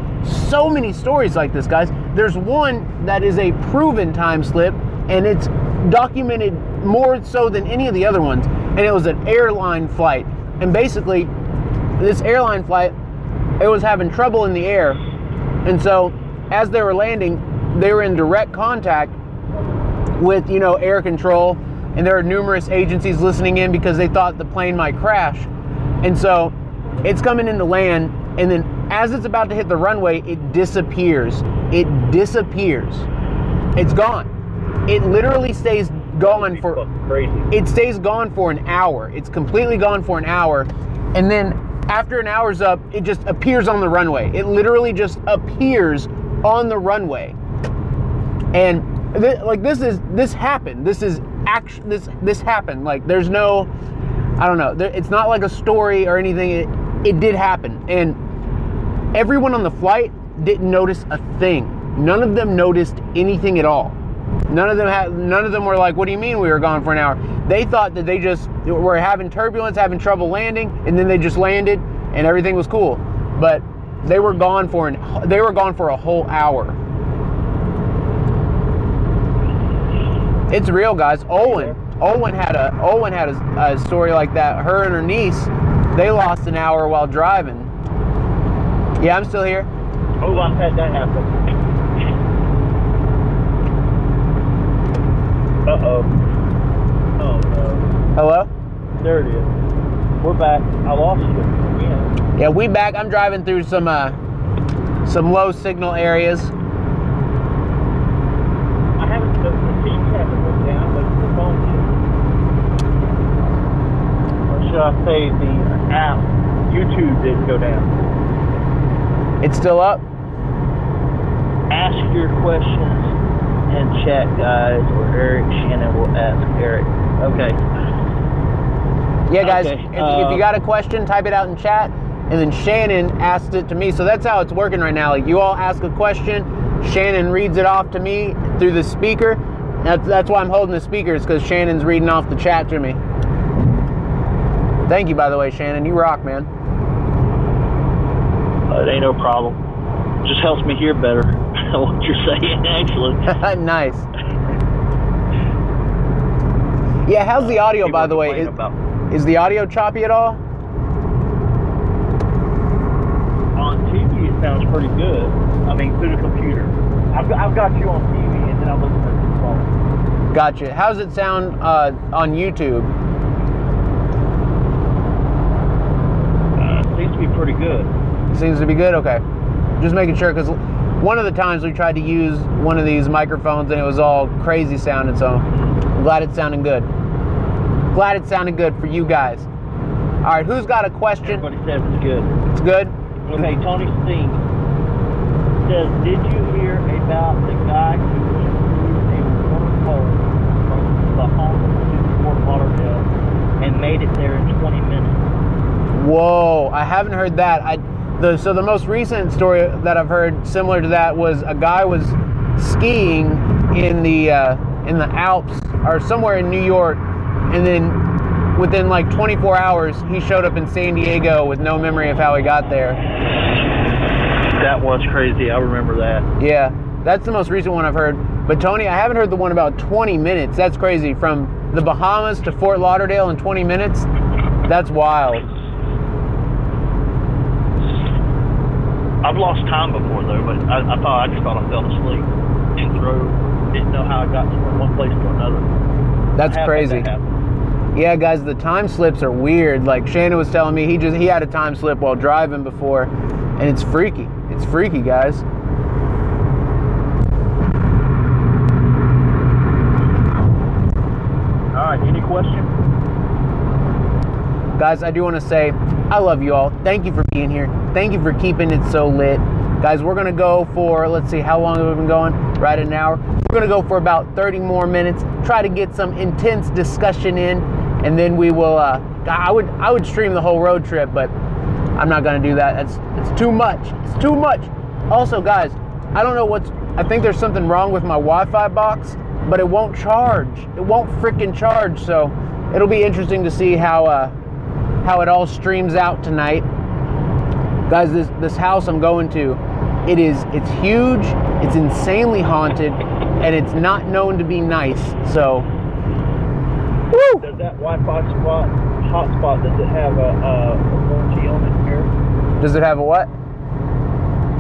so many stories like this, guys. There's one that is a proven time slip, and it's documented more so than any of the other ones. And it was an airline flight. And basically, this airline flight, it was having trouble in the air. And so as they were landing, they were in direct contact with, air control. And there are numerous agencies listening in because they thought the plane might crash. And so it's coming into land, and then as it's about to hit the runway, it disappears. It disappears. It's gone. It literally stays gone for crazy. It stays gone for an hour. It's completely gone for an hour. And then after an hour's up, it just appears on the runway. It literally just appears on the runway. And this happened. This happened. Like, there's no, I don't know. It's not like a story or anything. It did happen. And everyone on the flight didn't notice a thing. None of them noticed anything at all. None of them were like, what do you mean we were gone for an hour? They thought that they just were having turbulence, having trouble landing, and then they just landed and everything was cool. But they were gone for a whole hour. It's real, guys. Owen had a story like that. Her and her niece, they lost an hour while driving. Yeah, I'm still here. Hold on, had that happen. Uh-oh. Oh, no. Hello? There it is. We're back. I lost you again. Yeah, we back. I'm driving through some low signal areas. I haven't, the teams haven't went down, but the phone did. Or should I say the app, YouTube didn't go down. It's still up? Ask your questions in chat, guys, or Eric Shannon will ask Eric. Okay. Yeah, guys, Okay, if you got a question, type it out in chat, and then Shannon asks it to me. So that's how it's working right now. Like, you all ask a question, Shannon reads it off to me through the speaker. That's why I'm holding the speakers, because Shannon's reading off the chat to me. Thank you, by the way, Shannon. You rock, man. It ain't no problem. Just helps me hear better what you're saying, actually. Nice. Yeah, how's the audio, by the way? Is the audio choppy at all? On TV, it sounds pretty good. I mean, through the computer. I've got you on TV, and then I listen to the phone. Gotcha. How's it sound on YouTube? It seems to be pretty good. Seems to be good? Okay. Just making sure, because one of the times we tried to use one of these microphones and it was all crazy sounding, so I'm glad it's sounding good. Glad it's sounding good for you guys. All right, who's got a question? Everybody says it's good. It's good? Okay, Tony Steen says, did you hear about the guy who threw a wormhole from the home to Fort Lauderdale and made it there in 20 minutes? Whoa, I haven't heard that. So the most recent story that I've heard similar to that was a guy was skiing in the Alps or somewhere in New York, and then within like 24 hours he showed up in San Diego with no memory of how he got there. That was crazy. I remember that. Yeah, that's the most recent one I've heard. But Tony, I haven't heard the one about 20 minutes. That's crazy. From the Bahamas to Fort Lauderdale in 20 minutes? That's wild. I've lost time before though, but I just thought I fell asleep and didn't know how I got from one place to another. That's crazy. Yeah, guys, the time slips are weird. Like Shannon was telling me, he had a time slip while driving before, and it's freaky. It's freaky, guys. All right, any question? Guys, I do want to say I love you all. Thank you for being here. Thank you for keeping it so lit. Guys, we're going to go for, let's see, how long have we been going? Right an hour. We're going to go for about 30 more minutes. Try to get some intense discussion in, and then we will, I would stream the whole road trip, but I'm not going to do that. It's too much. It's too much. Also, guys, I don't know I think there's something wrong with my Wi-Fi box, but it won't charge. It won't freaking charge, so it'll be interesting to see how it all streams out tonight. Guys, this house I'm going to, it's huge, it's insanely haunted, and it's not known to be nice. So, woo! Does that Wi-Fi hotspot, does it have a warranty on it here? Does it have a what?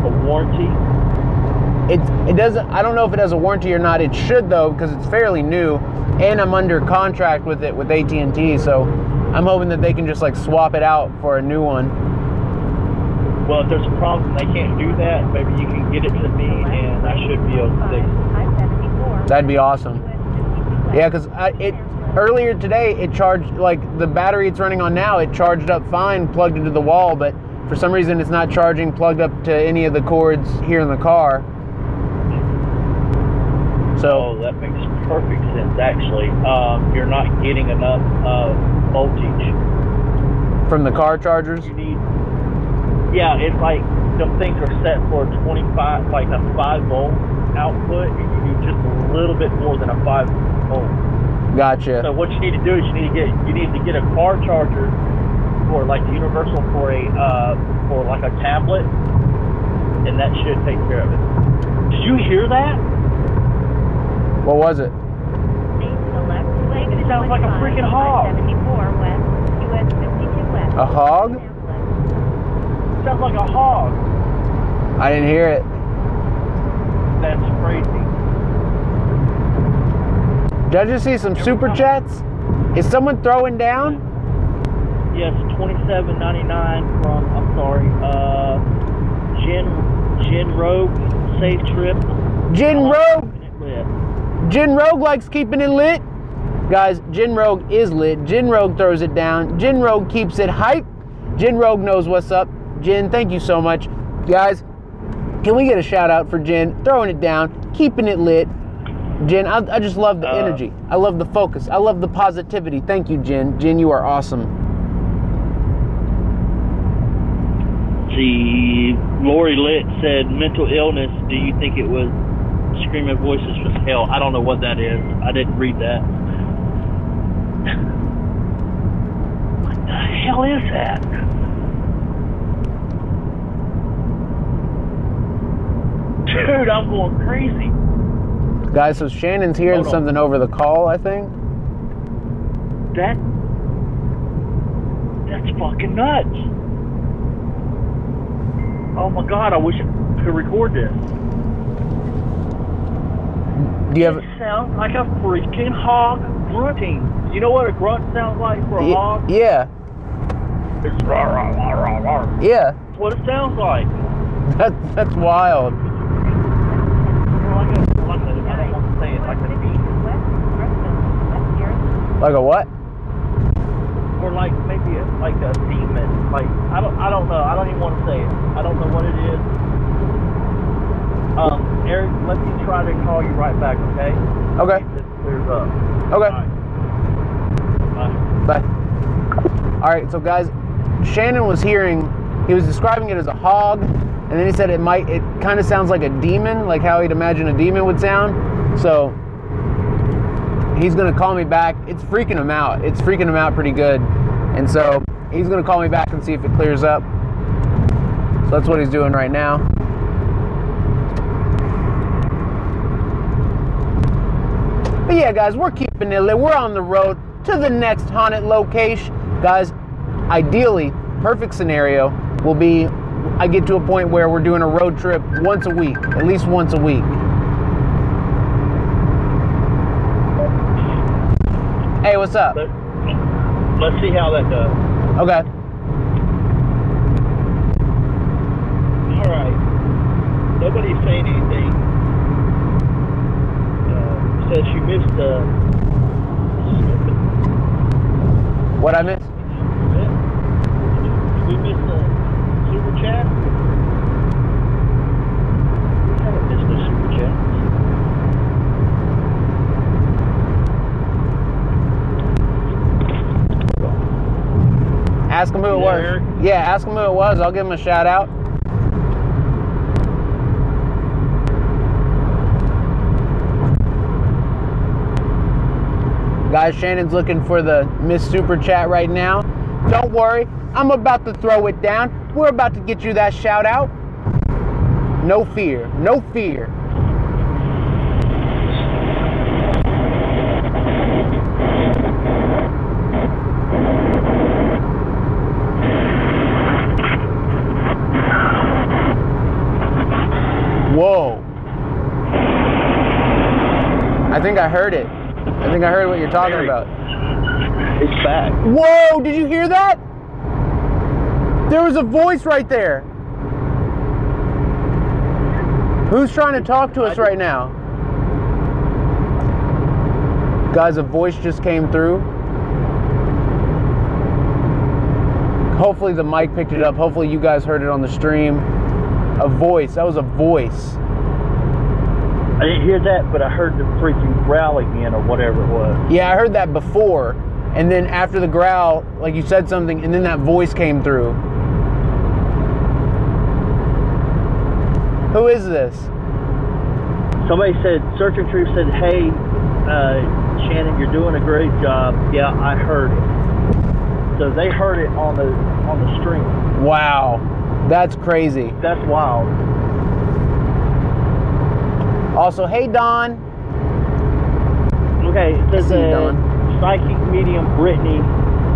A warranty? It doesn't. I don't know if it has a warranty or not. It should though, because it's fairly new, and I'm under contract with it with AT&T. So I'm hoping that they can just like swap it out for a new one. Well, if there's a problem they can't do that, maybe you can get it to me and I should be able to fix it. That'd be awesome. Yeah, because earlier today it charged, like the battery it's running on now, it charged up fine, plugged into the wall, but for some reason it's not charging plugged up to any of the cords here in the car. So that makes perfect sense actually. You're not getting enough voltage from the car chargers. You need, yeah, it's like some things are set for 25, like a 5-volt output, and you need just a little bit more than a 5-volt. Gotcha. So what you need to do is you need to get a car charger for like the universal for like a tablet, and that should take care of it. Did you hear that? What was it? It sounds like a freaking hog. A hog? It sounds like a hog. I didn't hear it. That's crazy. Did I just see some super chats? Is someone throwing down? Yes, $27.99 from, I'm sorry, Jen Rogue, safe trip. Jen Rogue! Jen Rogue likes keeping it lit. Guys, Jen Rogue is lit. Jen Rogue throws it down. Jen Rogue keeps it hype. Jen Rogue knows what's up. Jen, thank you so much. Guys, can we get a shout out for Jen? Throwing it down, keeping it lit. Jen, I just love the energy. I love the focus. I love the positivity. Thank you, Jen. Jen, you are awesome. see, Lori Litt said mental illness. Do you think it was screaming voices from hell? I don't know what that is. I didn't read that. What the hell is that? Dude, I'm going crazy. Guys, so Shannon's hearing something over the call, I think. That's fucking nuts. Oh my God, I wish I could record this. Do you have? It sounds like a freaking hog grunting. You know what a grunt sounds like for a hog? Yeah. It's rah, rah, rah, rah, rah. Yeah. That's what it sounds like. That's wild. Like a what? Or like maybe like a demon. Like I don't know. I don't even want to say it. I don't know what it is. Eric, let me try to call you right back, okay? Okay. It clears up. Okay. All right. Bye. All right, so guys, Shannon was hearing, he was describing it as a hog, and then he said it kind of sounds like a demon, like how he'd imagine a demon would sound. So he's gonna call me back. It's freaking him out. It's freaking him out pretty good. And so he's gonna call me back and see if it clears up. So that's what he's doing right now. But yeah, guys, we're keeping it lit. We're on the road to the next haunted location. Guys, ideally, perfect scenario will be I get to a point where we're doing a road trip once a week, at least once a week. Hey, what's up? Let's see how that does. Okay. All right. Nobody's saying anything. Says you missed What I missed? Did we miss the super chat? We haven't missed the super chat. Ask him who it was. Eric? Yeah, ask him who it was. I'll give him a shout out. Guys, Shannon's looking for the Miss Super Chat right now. Don't worry, I'm about to throw it down. We're about to get you that shout out. No fear, no fear. Whoa. I think I heard it. I think I heard what you're talking about. It's back. Whoa, did you hear that? There was a voice right there. Who's trying to talk to us right now? Guys, a voice just came through. Hopefully the mic picked it up. Hopefully you guys heard it on the stream. A voice. That was a voice. I didn't hear that, but I heard the freaking growl again or whatever it was. Yeah, I heard that before. And then after the growl, like you said something, and then that voice came through. Who is this? Somebody said, Search and Truth said, hey, Shannon, you're doing a great job. Yeah, I heard it. So they heard it on the stream. Wow, that's crazy. That's wild. Also, hey Don. Okay, it says Don. psychic medium Brittany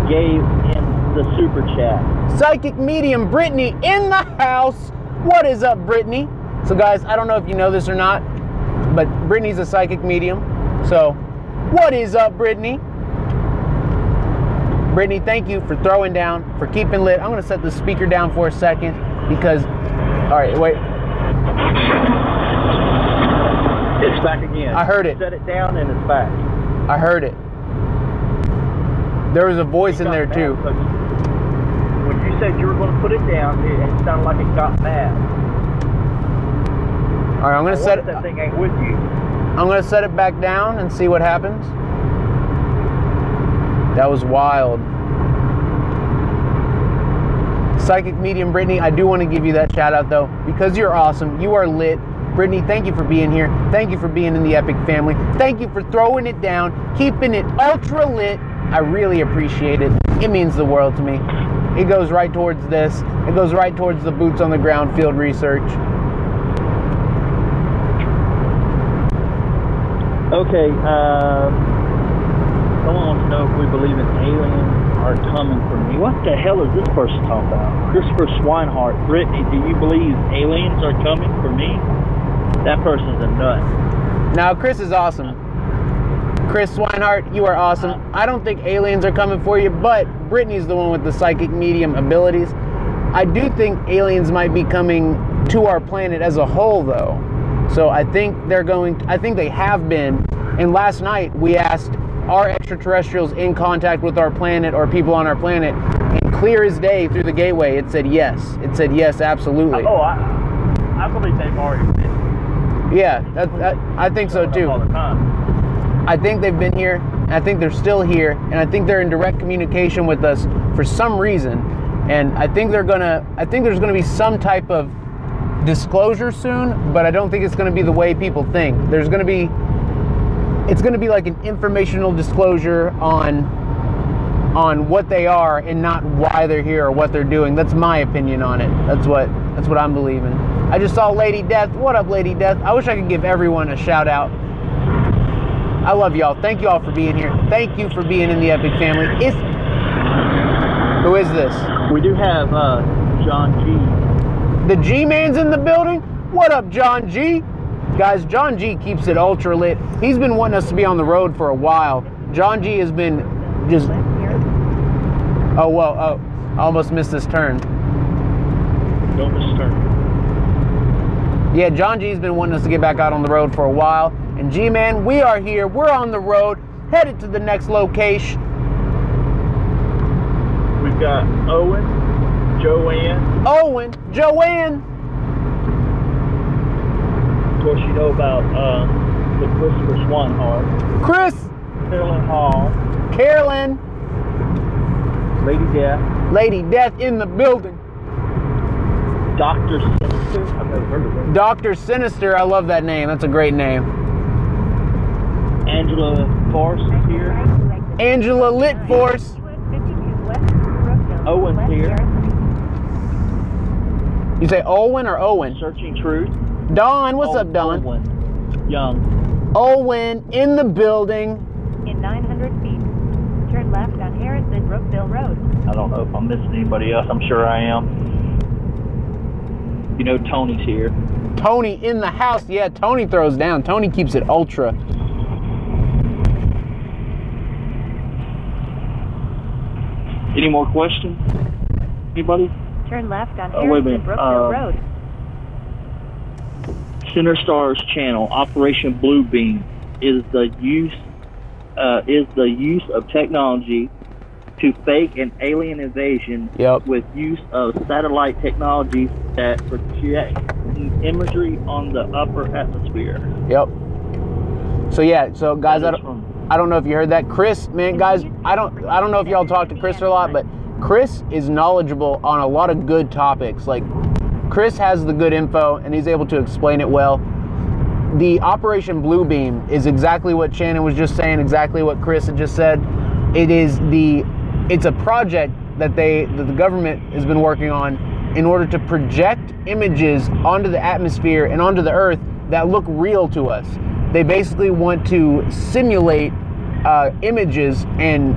gave in the super chat. Psychic medium Brittany in the house. What is up, Brittany? So guys, I don't know if you know this or not, but Brittany's a psychic medium. So, what is up, Brittany? Brittany, thank you for throwing down, for keeping lit. I'm gonna set the speaker down for a second because, all right, wait. It's back again. I heard it. Set it down and it's back. I heard it. There was a voice in there too. When you said you were going to put it down, it sounded like it got mad. All right, I'm gonna set it. That thing ain't with you. I'm gonna set it back down and see what happens. That was wild. Psychic medium Brittany, I do want to give you that shout out though, because you're awesome. You are lit. Brittany, thank you for being here. Thank you for being in the Epic family. Thank you for throwing it down, keeping it ultra lit. I really appreciate it. It means the world to me. It goes right towards this. It goes right towards the boots on the ground field research. Okay, someone wants to know if we believe in aliens are coming for me. What the hell is this person talking about? Christopher Swinehart. Brittany, do you believe aliens are coming for me? That person's a nut. Now, Chris is awesome. Chris Swinehart, you are awesome. I don't think aliens are coming for you, but Brittany's the one with the psychic medium abilities. I do think aliens might be coming to our planet as a whole, though. So I think they have been. And last night we asked, are extraterrestrials in contact with our planet or people on our planet? And clear as day through the gateway, it said yes. It said yes, absolutely. Oh, I believe they've already been. Yeah, I think so too. All the time. I think they've been here. I think they're still here, and I think they're in direct communication with us for some reason. And I think there's gonna be some type of disclosure soon, but I don't think it's gonna be the way people think. It's gonna be like an informational disclosure on what they are and not why they're here or what they're doing. That's my opinion on it. That's what I'm believing. I just saw Lady Death. What up, Lady Death? I wish I could give everyone a shout out. I love y'all. Thank you all for being here. Thank you for being in the Epic family. Who is this? We do have John G. The G-Man's in the building? What up, John G? Guys, John G keeps it ultra lit. He's been wanting us to be on the road for a while. John G has been just... Oh, whoa, oh, I almost missed this turn. Don't miss turn. Yeah, John G's been wanting us to get back out on the road for a while. And G-Man, we are here. We're on the road, headed to the next location. We've got Owen, Joanne. Of course, you know about the Christopher Swinehart. Chris. Carolyn Hall. Carolyn. Lady Death. Lady Death in the building. Dr. Sinister. I've never heard of her. Dr. Sinister. I love that name. That's a great name. Angela Force is here. Angela Litforce. Owen's here. You say Owen or Owen? Searching Truth. Don, what's up, Don? Owen Young. Owen in the building. In 900 feet, turn left on Harrison Brookville Road. I don't know if I'm missing anybody else. I'm sure I am. You know Tony's here. Tony in the house. Yeah, Tony throws down. Tony keeps it ultra. Any more questions? Anybody? Turn left on wait a Harrison minute. Brookville Road. Center Stars channel, Operation Bluebeam, is the use of technology to fake an alien invasion with use of satellite technologies that project imagery on the upper atmosphere. Yep. So yeah, so guys, I don't know if you heard that. Chris, man, guys, I don't know if y'all talk to Chris a lot, but Chris is knowledgeable on a lot of good topics. Like, Chris has the good info and he's able to explain it well. The Operation Bluebeam is exactly what Shannon was just saying, exactly what Chris had just said. It's a project that the government has been working on in order to project images onto the atmosphere and onto the earth that look real to us. They basically want to simulate images, and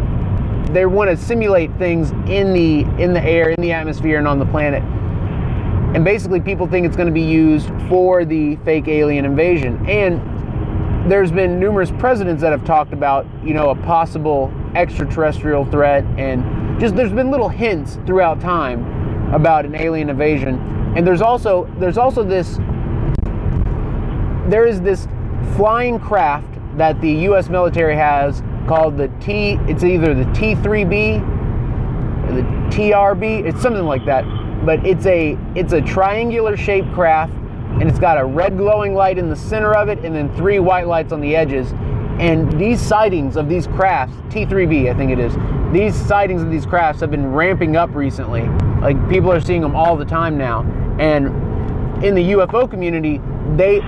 they want to simulate things in the air, in the atmosphere, and on the planet. And basically people think it's going to be used for the fake alien invasion. And there's been numerous presidents that have talked about, you know, a possible extraterrestrial threat, and just there's been little hints throughout time about an alien invasion. And there is this flying craft that the US military has called it's either the T3B or the TRB, it's something like that. But it's a triangular shaped craft, and it's got a red glowing light in the center of it and then 3 white lights on the edges. And these sightings of these crafts, T3B I think it is, these sightings of these crafts have been ramping up recently. Like, people are seeing them all the time now. And in the UFO community, they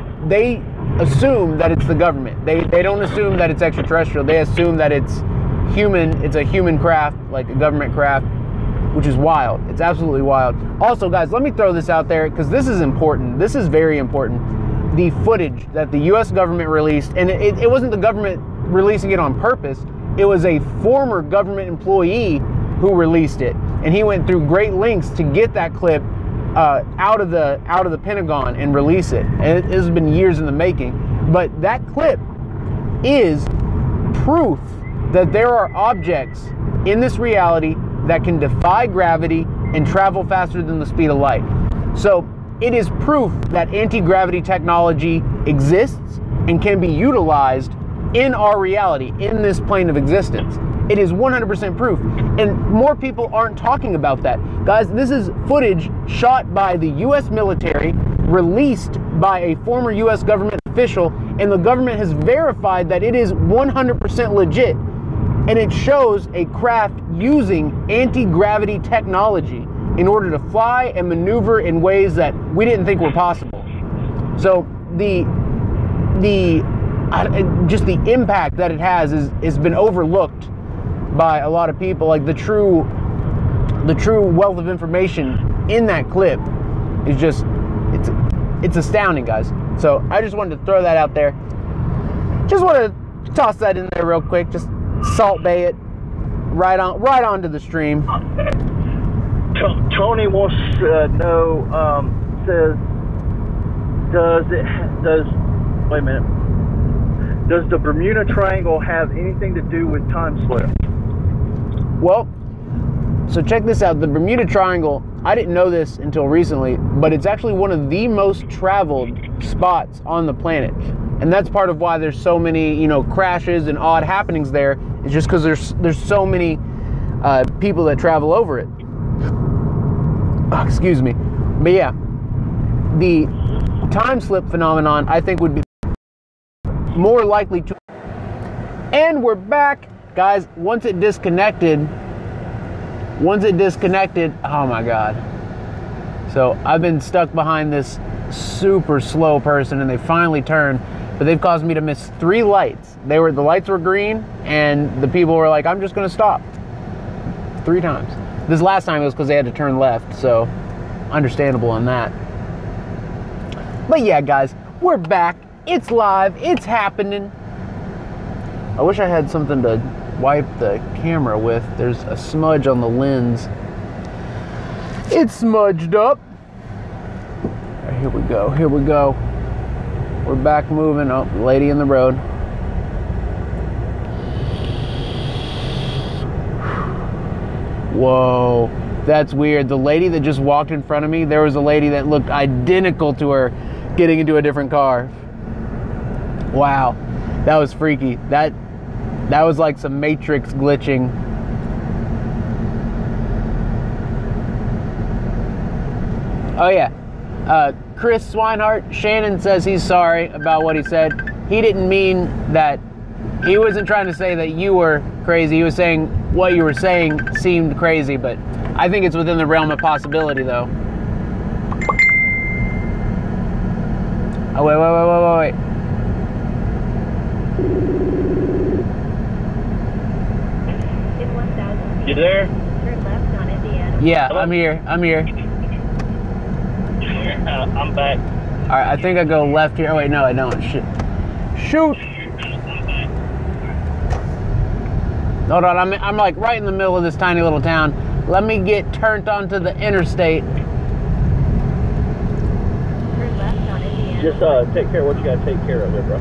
assume that it's the government. They don't assume that it's extraterrestrial. They assume that it's human. It's a human craft, like a government craft, which is wild. It's absolutely wild. Also, guys, let me throw this out there because this is important. This is very important. The footage that the U.S. government released, and it wasn't the government releasing it on purpose. It was a former government employee who released it, and he went through great lengths to get that clip out of the Pentagon and release it. And it has been years in the making, but that clip is proof that there are objects in this reality that can defy gravity and travel faster than the speed of light. So it is proof that anti-gravity technology exists and can be utilized in our reality, in this plane of existence. It is 100% proof, and more people aren't talking about that. Guys, this is footage shot by the US military, released by a former US government official, and the government has verified that it is 100% legit. And it shows a craft using anti-gravity technology in order to fly and maneuver in ways that we didn't think were possible. So just the impact that it has been overlooked by a lot of people. Like, the true wealth of information in that clip is just, it's astounding, guys. So I just wanted to throw that out there. Just want to toss that in there real quick. Just Salt Bay it right onto the stream. Tony wants to know, says, wait a minute, does the Bermuda Triangle have anything to do with time slip? Well, so check this out. The Bermuda Triangle, I didn't know this until recently, but it's actually one of the most traveled spots on the planet. And that's part of why there's so many, you know, crashes and odd happenings there. It's just because there's so many people that travel over it. Oh, excuse me. But yeah, the time slip phenomenon, I think, would be more likely to. And we're back, guys. Once it disconnected, oh my God. So I've been stuck behind this super slow person, and they finally turned, but they've caused me to miss 3 lights. The lights were green, and the people were like, I'm just gonna stop 3 times. This last time it was because they had to turn left, so understandable on that. But yeah, guys, we're back. It's live. It's happening. I wish I had something to wipe the camera with. There's a smudge on the lens. It's smudged up. All right, here we go. Here we go. We're back moving. Oh, lady in the road. Whoa, that's weird. The lady that just walked in front of me, there was a lady that looked identical to her getting into a different car. Wow, that was freaky. That was like some Matrix glitching. Oh yeah, Chris Swinehart, Shannon says he's sorry about what he said. He didn't mean that. He wasn't trying to say that you were crazy. He was saying what you were saying seemed crazy, but I think it's within the realm of possibility, though. Oh, wait. In 1,000 You there? turn left on Indiana. Yeah, Hello? I'm here. I'm back. All right, I think I go left here. Oh, wait, no, I don't. Shit. Shoot. Hold on, I'm like right in the middle of this tiny little town. Let me get turned onto the interstate. Turn left on Indiana. Just take care of what you gotta take care of there, bro.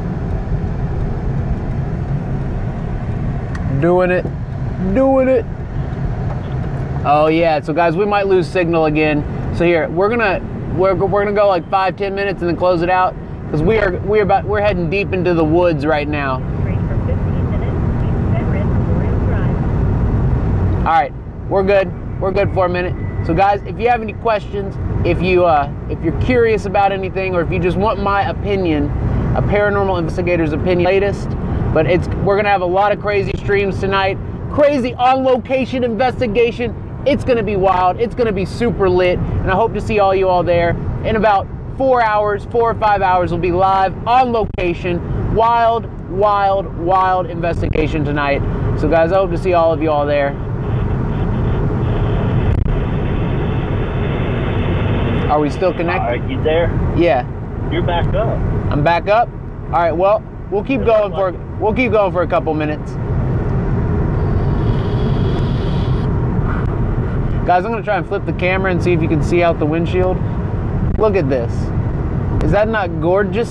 Doing it. Oh yeah, so guys, we might lose signal again. So here, we're gonna go like 5-10 minutes and then close it out, because we're heading deep into the woods right now. Straight for 15 minutes. East Everett, Memorial Drive. All right, we're good for a minute. So guys, if you have any questions, if you're curious about anything, or if you just want my opinion, a paranormal investigator's opinion, latest. But we're gonna have a lot of crazy streams tonight. crazy on-location investigation. It's going to be wild. It's going to be super lit. And I hope to see all you all there. In about 4 or 5 hours, we'll be live on location. Wild, wild, wild investigation tonight. So guys, I hope to see all of you all there. Are we still connected? Are you there? Yeah. You're back up. I'm back up. All right. Well, we'll keep going for a couple minutes. Guys, I'm gonna try and flip the camera and see if you can see out the windshield. Look at this. Is that not gorgeous?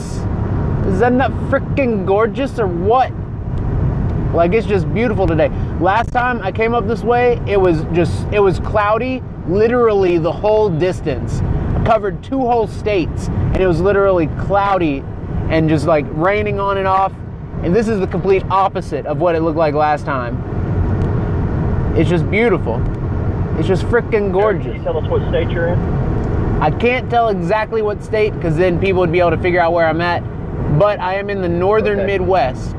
Is that not freaking gorgeous or what? Like, it's just beautiful today. Last time I came up this way, it was cloudy literally the whole distance. I covered 2 whole states and it was literally cloudy and just like raining on and off. And this is the complete opposite of what it looked like last time. It's just beautiful. It's just freaking gorgeous. Can you tell us what state you're in? I can't tell exactly what state because then people would be able to figure out where I'm at. But I am in the northern Midwest.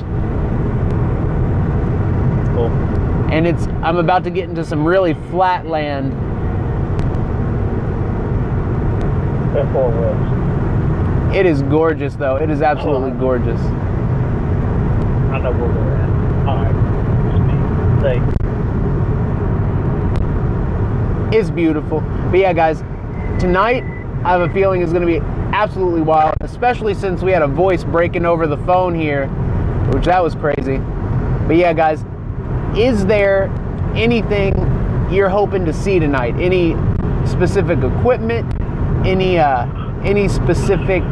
Cool. And I'm about to get into some really flat land. That far west. It is gorgeous though. It is absolutely gorgeous. I know where we're at. All right. Stay. It's beautiful. But yeah, guys, tonight I have a feeling it's going to be absolutely wild, especially since we had a voice breaking over the phone here, which that was crazy. But yeah, guys, is there anything you're hoping to see tonight? Any specific equipment? Any specific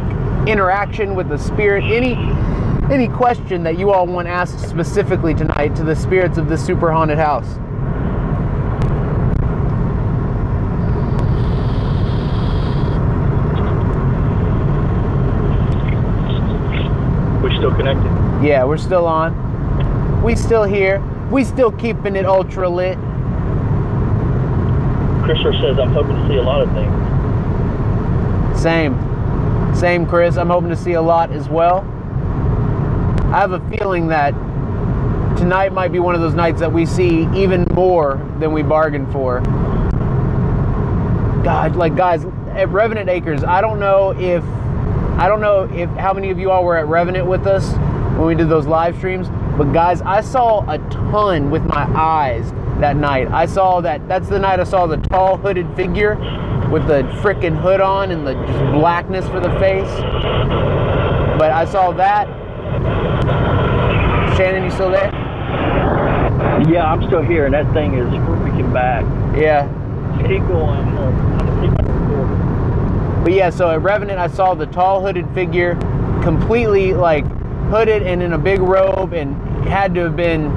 interaction with the spirit? Any question that you all want asked specifically tonight to the spirits of this super haunted house? We're still connected? Yeah, we're still on. We still here. We still keeping it ultra lit. Christopher says, I'm hoping to see a lot of things. Same, Chris. I'm hoping to see a lot as well. I have a feeling that tonight might be one of those nights that we see even more than we bargained for. God, like guys, at Revenant Acres, I don't know if how many of you all were at Revenant with us when we did those live streams, but guys, I saw a ton with my eyes that night. That's the night I saw the tall hooded figure with the frickin' hood on and the just blackness for the face. But I saw that. Shannon, you still there? Yeah, I'm still here, and that thing is freaking back. Yeah. Keep going. I'm gonna see my recorder. But yeah, so at Revenant, I saw the tall hooded figure, completely like hooded and in a big robe, and had to have been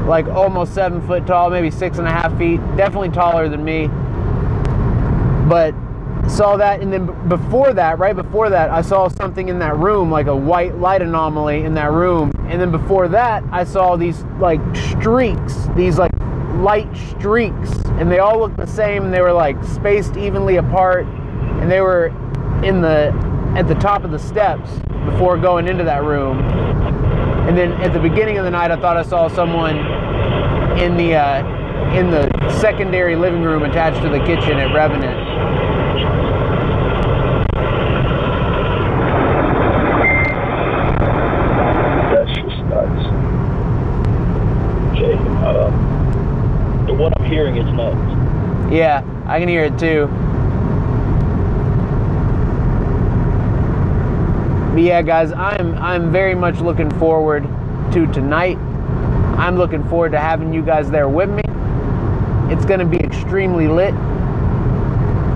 like almost 7 foot tall, maybe 6.5 feet, definitely taller than me. But saw that, and then before that, right before that, I saw something in that room, like a white light anomaly in that room. And then before that, I saw these like streaks, these like light streaks, and they all looked the same, and they were like spaced evenly apart, and they were at the top of the steps before going into that room. And then at the beginning of the night, I thought I saw someone in the secondary living room attached to the kitchen at Revenant. That's just nuts. Okay. What I'm hearing is nuts. Yeah, I can hear it too. But yeah, guys, I'm very much looking forward to tonight. I'm looking forward to having you guys there with me. It's going to be extremely lit.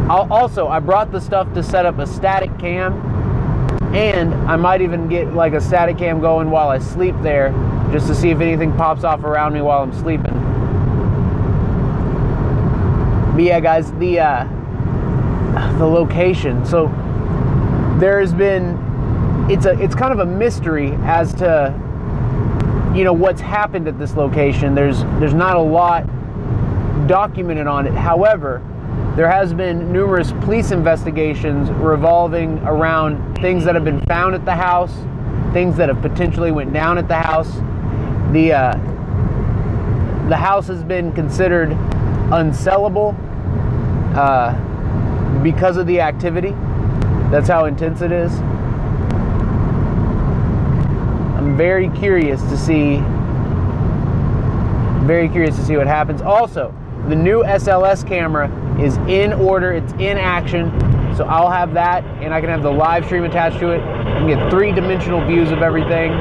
I brought the stuff to set up a static cam, and I might even get like a static cam going while I sleep there, just to see if anything pops off around me while I'm sleeping. But yeah, guys, the location. So there has been, it's kind of a mystery as to, you know, what's happened at this location. There's not a lot documented on it. However, there has been numerous police investigations revolving around things that have been found at the house, things that have potentially went down at the house. the house has been considered unsellable because of the activity. That's how intense it is. I'm very curious to see what happens. Also, the new SLS camera is in order. It's in action. So I'll have that, and I can have the live stream attached to it. You can get 3-dimensional views of everything.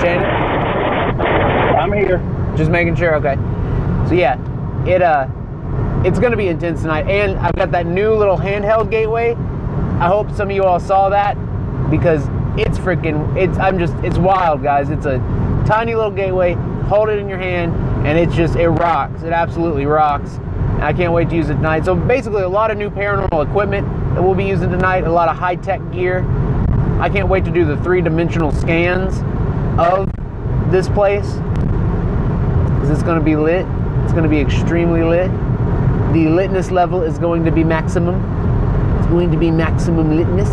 Shannon? I'm here. Just making sure, okay. So yeah, it's gonna be intense tonight. And I've got that new little handheld gateway. I hope some of you all saw that, because it's freaking, it's wild, guys. It's a tiny little gateway. Hold it in your hand, and it rocks. It absolutely rocks. And I can't wait to use it tonight. So basically, a lot of new paranormal equipment that we'll be using tonight, a lot of high-tech gear. I can't wait to do the 3-dimensional scans of this place, because it's going to be lit. It's going to be extremely lit. The litness level is going to be maximum. It's going to be maximum litness.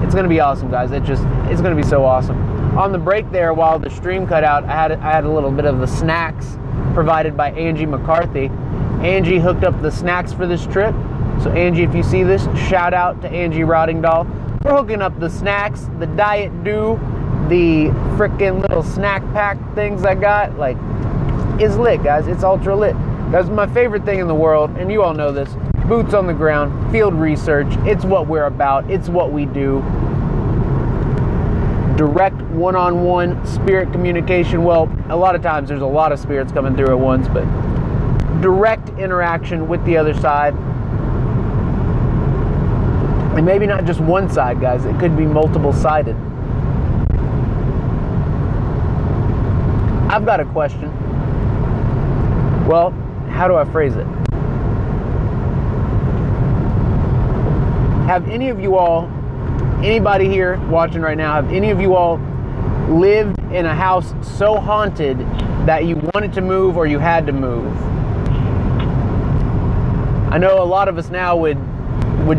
It's going to be awesome, guys. It's going to be so awesome. On the break there, while the stream cut out, I had a little bit of the snacks provided by Angie McCarthy. Angie hooked up the snacks for this trip. So Angie, if you see this, shout out to Angie Rottingdahl for hooking up the snacks, the Diet Dew, the freaking little snack pack things I got. Like, it's lit, guys. It's ultra lit. That's my favorite thing in the world, and you all know this. Boots on the ground, field research. It's what we're about. It's what we do. Direct one-on-one spirit communication. Well, a lot of times there's a lot of spirits coming through at once, but direct interaction with the other side. And maybe not just one side, guys. It could be multiple-sided. I've got a question. Well, how do I phrase it? Have any of you all, anybody here watching right now, have any of you all lived in a house so haunted that you wanted to move or you had to move? I know a lot of us now would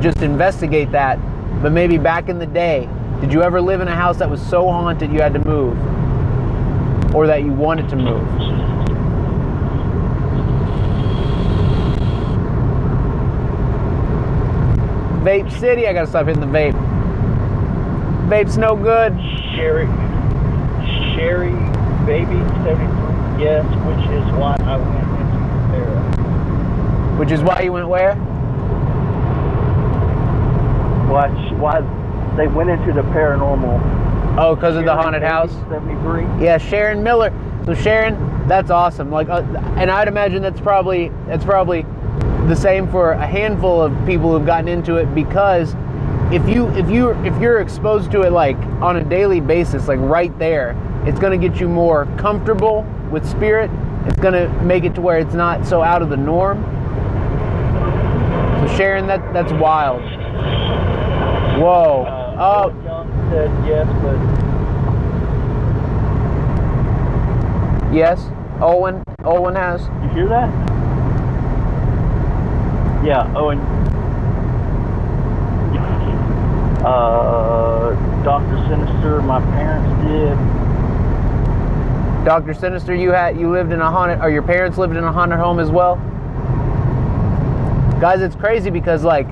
just investigate that, but maybe back in the day, did you ever live in a house that was so haunted you had to move, or that you wanted to move? Vape City, I gotta stop hitting the vape. Vape's no good. Sherry Baby 73, yes, which is why I went into Para. Which is why you went where? Why they went into the paranormal. Oh, because of the haunted house? 73. Yeah, Sharon Miller. So Sharon, that's awesome. Like, and I'd imagine that's probably the same for a handful of people who've gotten into it, because if you're exposed to it like on a daily basis, like right there, it's going to get you more comfortable with spirit. It's going to make it to where it's not so out of the norm. So Sharon, that's wild. Whoa. Oh. Young said yes, but yes. Owen has. You hear that? Yeah, Owen. Dr. Sinister, my parents did. Dr. Sinister, you lived in a haunted, or your parents lived in a haunted home as well? Guys, it's crazy because like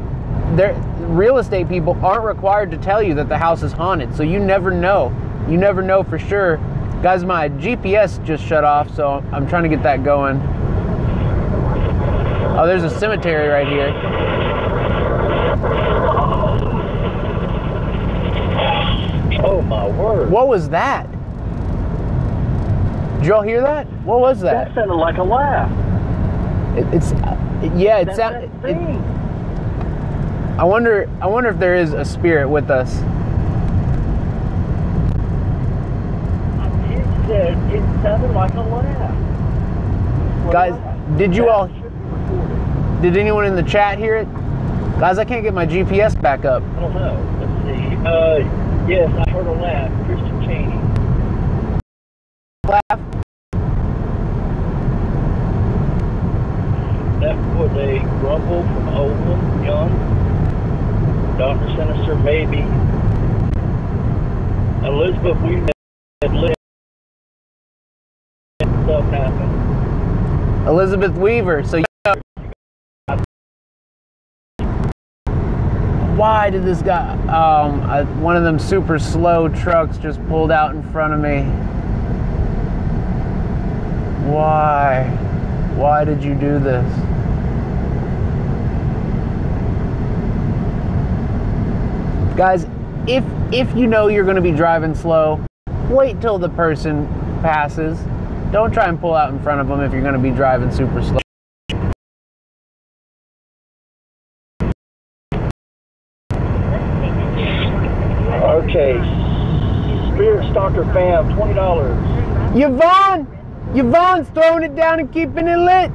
real estate people aren't required to tell you that the house is haunted, so you never know. You never know for sure. Guys, my GPS just shut off, so I'm trying to get that going. Oh, there's a cemetery right here. Oh my word. What was that? Did y'all hear that? What was that? That sounded like a laugh. I wonder if there is a spirit with us. It sounded like a laugh. Guys, did anyone in the chat hear it? Guys, I can't get my GPS back up. I don't know. Let's see. Yes, I heard a laugh. Christian Cheney. Laugh? That was a grumble from Owen, Young, Dr. Sinister, maybe. Elizabeth, we Stuff happened. Elizabeth Weaver. So why did this guy? One of them super slow trucks just pulled out in front of me. Why? Why did you do this? Guys, if you know you're going to be driving slow, wait till the person passes. Don't try and pull out in front of them if you're going to be driving super slow. Okay, Spirit Stalker fam, $20. Yvonne's throwing it down and keeping it lit.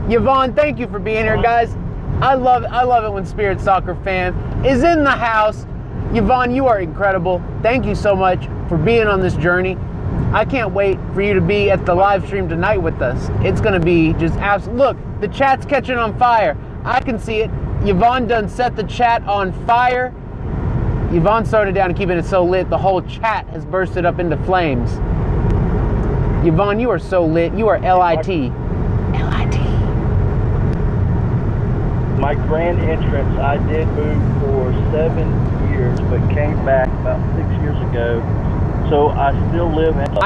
Yvonne, thank you for being here, guys. I love it when Spirit Stalker fam is in the house. Yvonne, you are incredible. Thank you so much for being on this journey. I can't wait for you to be at the live stream tonight with us. It's going to be just absolute. Look, the chat's catching on fire. I can see it. Yvonne done set the chat on fire. Yvonne's throwing it down and keeping it so lit, the whole chat has bursted up into flames. Yvonne, you are so lit. You are LIT. LIT. My grand entrance, I did move for 7 years, but came back about 6 years ago. So I still live in...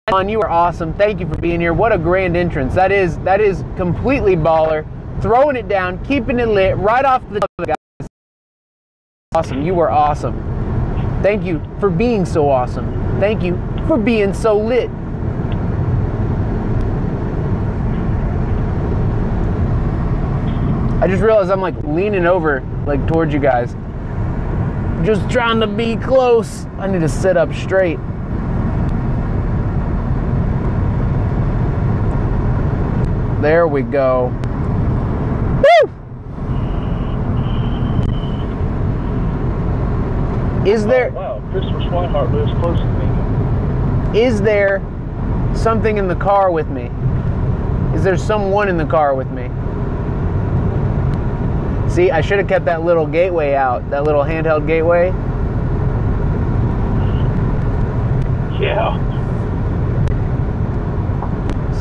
Yvonne, you are awesome. Thank you for being here. What a grand entrance. That is completely baller. Throwing it down, keeping it lit right off the top of the guys. Awesome. You were awesome. Thank you for being so awesome. Thank you for being so lit. I just realized I'm like leaning over like towards you guys. Just trying to be close. I need to sit up straight. There we go. Woo! Is there... Wow, Christopher Swinehart lives close to me. Is there something in the car with me? Is there someone in the car with me? See, I should have kept that little gateway out, that little handheld gateway. Yeah.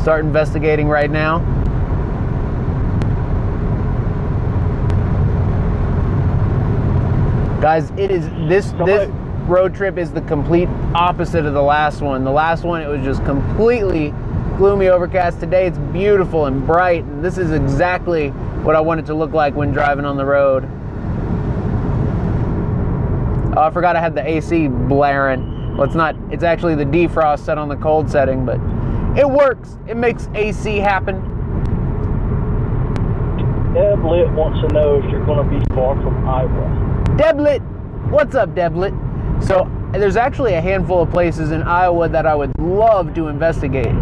Start investigating right now. Guys, it is this road trip is the complete opposite of the last one. The last one, it was just completely gloomy, overcast. Today it's beautiful and bright, and this is exactly what I want it to look like when driving on the road. Oh, I forgot I had the AC blaring. Well, it's not, it's actually the defrost set on the cold setting, but it works. It makes AC happen. Deblit wants to know if you're going to be far from Iowa. Deblit! What's up, Deblit? So, there's actually a handful of places in Iowa that I would love to investigate.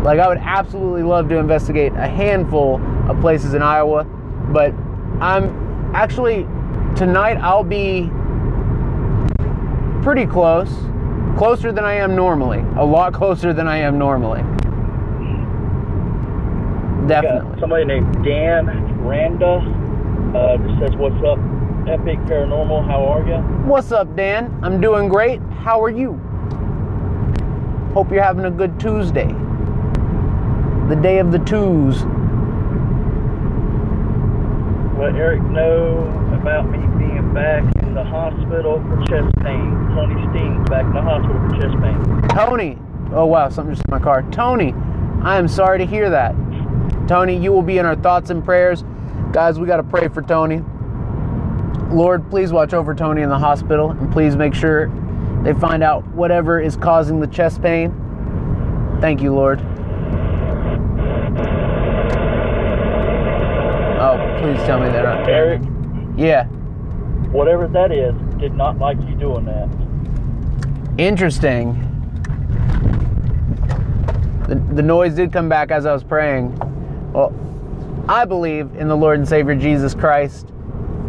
Like, I would absolutely love to investigate a handful of places in Iowa, but I'm actually, tonight I'll be pretty close. Closer than I am normally. A lot closer than I am normally. Definitely. Somebody named Dan Randa just says, what's up, Epic Paranormal, how are you? What's up, Dan? I'm doing great. How are you? Hope you're having a good Tuesday. The day of the twos. Let Eric know about me being back in the hospital for chest pain. Tony Steen's back in the hospital for chest pain. Tony! Oh wow, something just hit my car. Tony, I am sorry to hear that. Tony, you will be in our thoughts and prayers. Guys, we got to pray for Tony. Lord, please watch over Tony in the hospital, and please make sure they find out whatever is causing the chest pain. Thank you, Lord. Oh, please tell me they're not. Eric? Yeah. Whatever that is, did not like you doing that. Interesting. The noise did come back as I was praying. Well, I believe in the Lord and Savior Jesus Christ,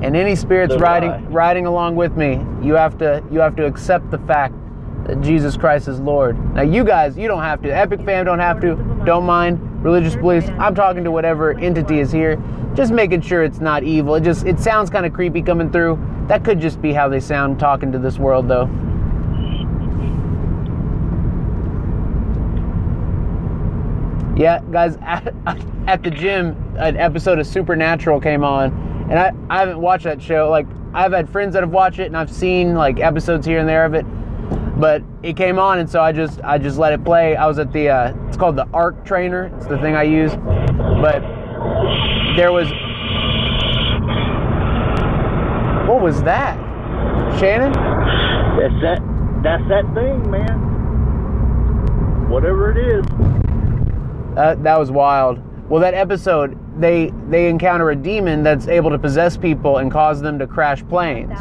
and any spirits riding along with me, you have to accept the fact that Jesus Christ is Lord. Now you guys, you don't have to. Epic fam don't have to. Don't mind religious beliefs. I'm talking to whatever entity is here, just making sure it's not evil. It sounds kind of creepy coming through. That could just be how they sound talking to this world, though. Yeah, guys, at the gym, an episode of Supernatural came on, and I haven't watched that show. Like, I've had friends that have watched it, and I've seen like episodes here and there of it, but it came on, and so I just let it play. I was at the it's called the Arc Trainer. It's the thing I use, but there was, what was that, Shannon? That's that thing, man. Whatever it is. That was wild. Well, that episode, they encounter a demon that's able to possess people and cause them to crash planes.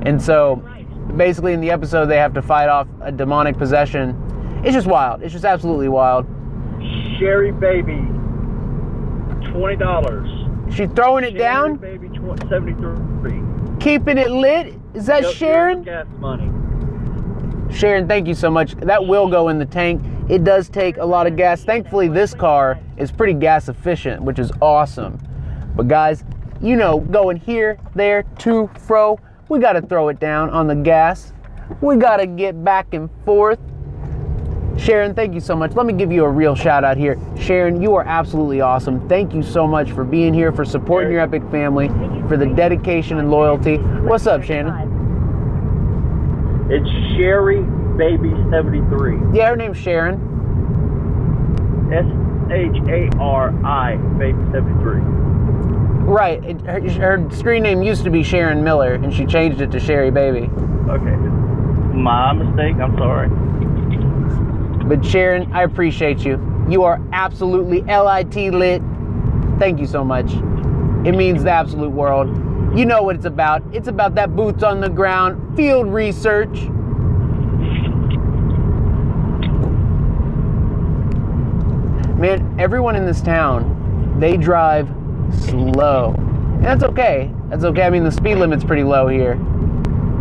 And so, basically in the episode, they have to fight off a demonic possession. It's just wild. It's just absolutely wild. Sherry Baby, $20. She's throwing it down? Sherry Baby, 73. Keeping it lit? Is that Sharon? Gas money. Sharon, thank you so much. That will go in the tank. It does take a lot of gas. Thankfully, this car is pretty gas efficient, which is awesome. But guys, you know, going here, there, to, fro, we got to throw it down on the gas. We got to get back and forth. Sharon, thank you so much. Let me give you a real shout out here. Sharon, you are absolutely awesome. Thank you so much for being here, for supporting your epic family, for the dedication and loyalty. What's up, Shannon? It's Sherry Baby 73. Yeah, her name's Sharon. SHARI Baby 73. Right. Her screen name used to be Sharon Miller, and she changed it to Sherry Baby. Okay. My mistake. I'm sorry. But Sharon, I appreciate you. You are absolutely LIT lit. Thank you so much. It means the absolute world. You know what it's about. It's about that boots on the ground, field research. Man, everyone in this town, they drive slow. And that's okay. That's okay. I mean, the speed limit's pretty low here.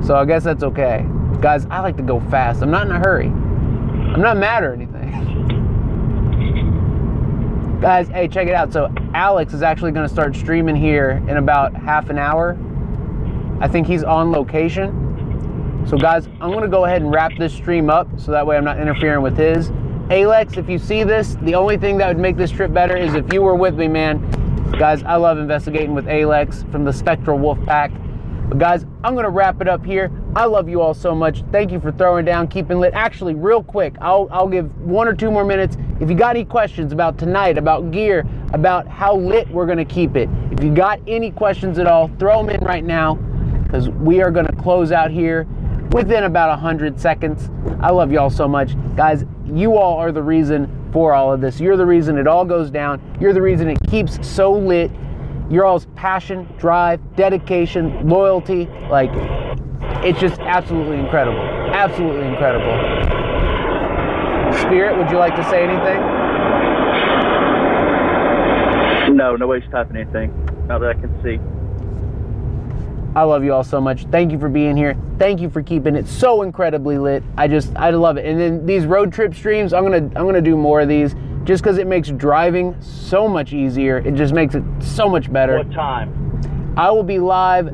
So I guess that's okay. Guys, I like to go fast. I'm not in a hurry. I'm not mad or anything. Guys, hey, check it out. So Alex is actually going to start streaming here in about half an hour. I think he's on location. So guys, I'm going to go ahead and wrap this stream up so that way I'm not interfering with his. Alex, if you see this, the only thing that would make this trip better is if you were with me, man. Guys, I love investigating with Alex from the Spectral Wolf Pack. But guys, I'm going to wrap it up here. I love you all so much. Thank you for throwing down, keeping lit. Actually, real quick, I'll give 1 or 2 more minutes. If you got any questions about tonight, about gear, about how lit we're going to keep it, if you got any questions at all, throw them in right now, because we are going to close out here within about 100 seconds. I love y'all so much. Guys, you all are the reason for all of this. You're the reason it all goes down. You're the reason it keeps so lit. Your all's passion, drive, dedication, loyalty, like, it's just absolutely incredible. Absolutely incredible. Spirit, would you like to say anything? No, nobody's typing anything. Not that I can see. I love you all so much. Thank you for being here. Thank you for keeping it so incredibly lit. I love it. And then these road trip streams, I'm gonna do more of these just because it makes driving so much easier. It just makes it so much better. What time? I will be live.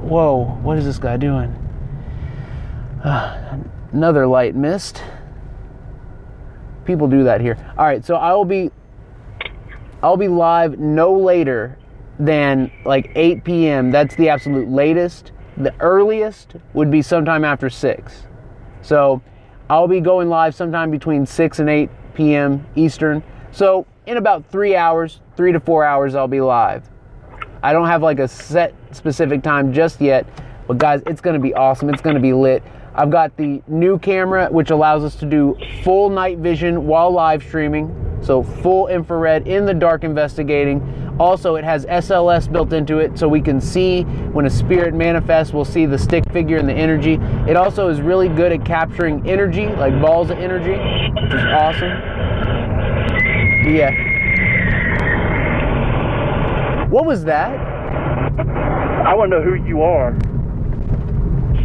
Whoa, what is this guy doing? Another light missed. People do that here. All right, so I'll be live no later than like 8 p.m. That's the absolute latest. The earliest would be sometime after 6. So I'll be going live sometime between 6 and 8 p.m. Eastern. So in about 3 hours, 3 to 4 hours, I'll be live. I don't have like a set specific time just yet, but guys, it's going to be awesome. It's going to be lit. I've got the new camera, which allows us to do full night vision while live streaming. So full infrared in the dark investigating. Also, it has SLS built into it, so we can see when a spirit manifests, we'll see the stick figure and the energy. It also is really good at capturing energy, like balls of energy, which is awesome. Yeah. What was that? I want to know who you are.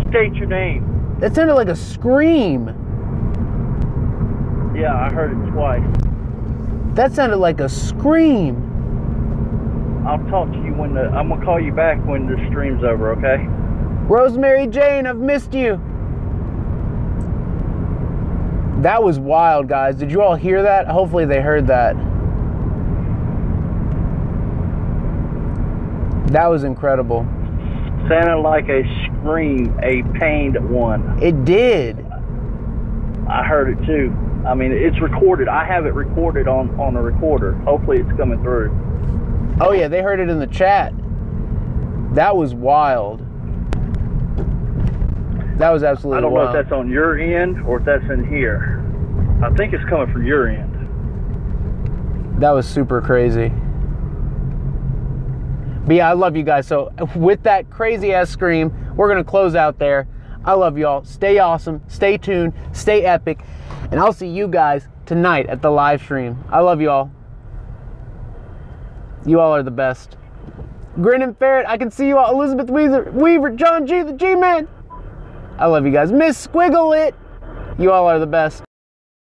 State your name. That sounded like a scream. Yeah, I heard it twice. That sounded like a scream. I'll talk to you when I'm gonna call you back when the stream's over, okay? Rosemary Jane, I've missed you. That was wild, guys. Did you all hear that? Hopefully they heard that. That was incredible. Sounded like a scream, a pained one. It did. I heard it too. I mean, it's recorded. I have it recorded on a recorder. Hopefully it's coming through. Oh yeah, they heard it in the chat. That was wild. That was absolutely wild. I don't know if that's on your end or if that's in here. I think it's coming from your end. That was super crazy. But yeah, I love you guys. So with that crazy ass scream, we're going to close out there. I love y'all. Stay awesome. Stay tuned. Stay epic. And I'll see you guys tonight at the live stream. I love you all. You all are the best. Grin and Ferret, I can see you all. Elizabeth Weaver, John G, the G-Man. I love you guys. Miss Squiggle It. You all are the best.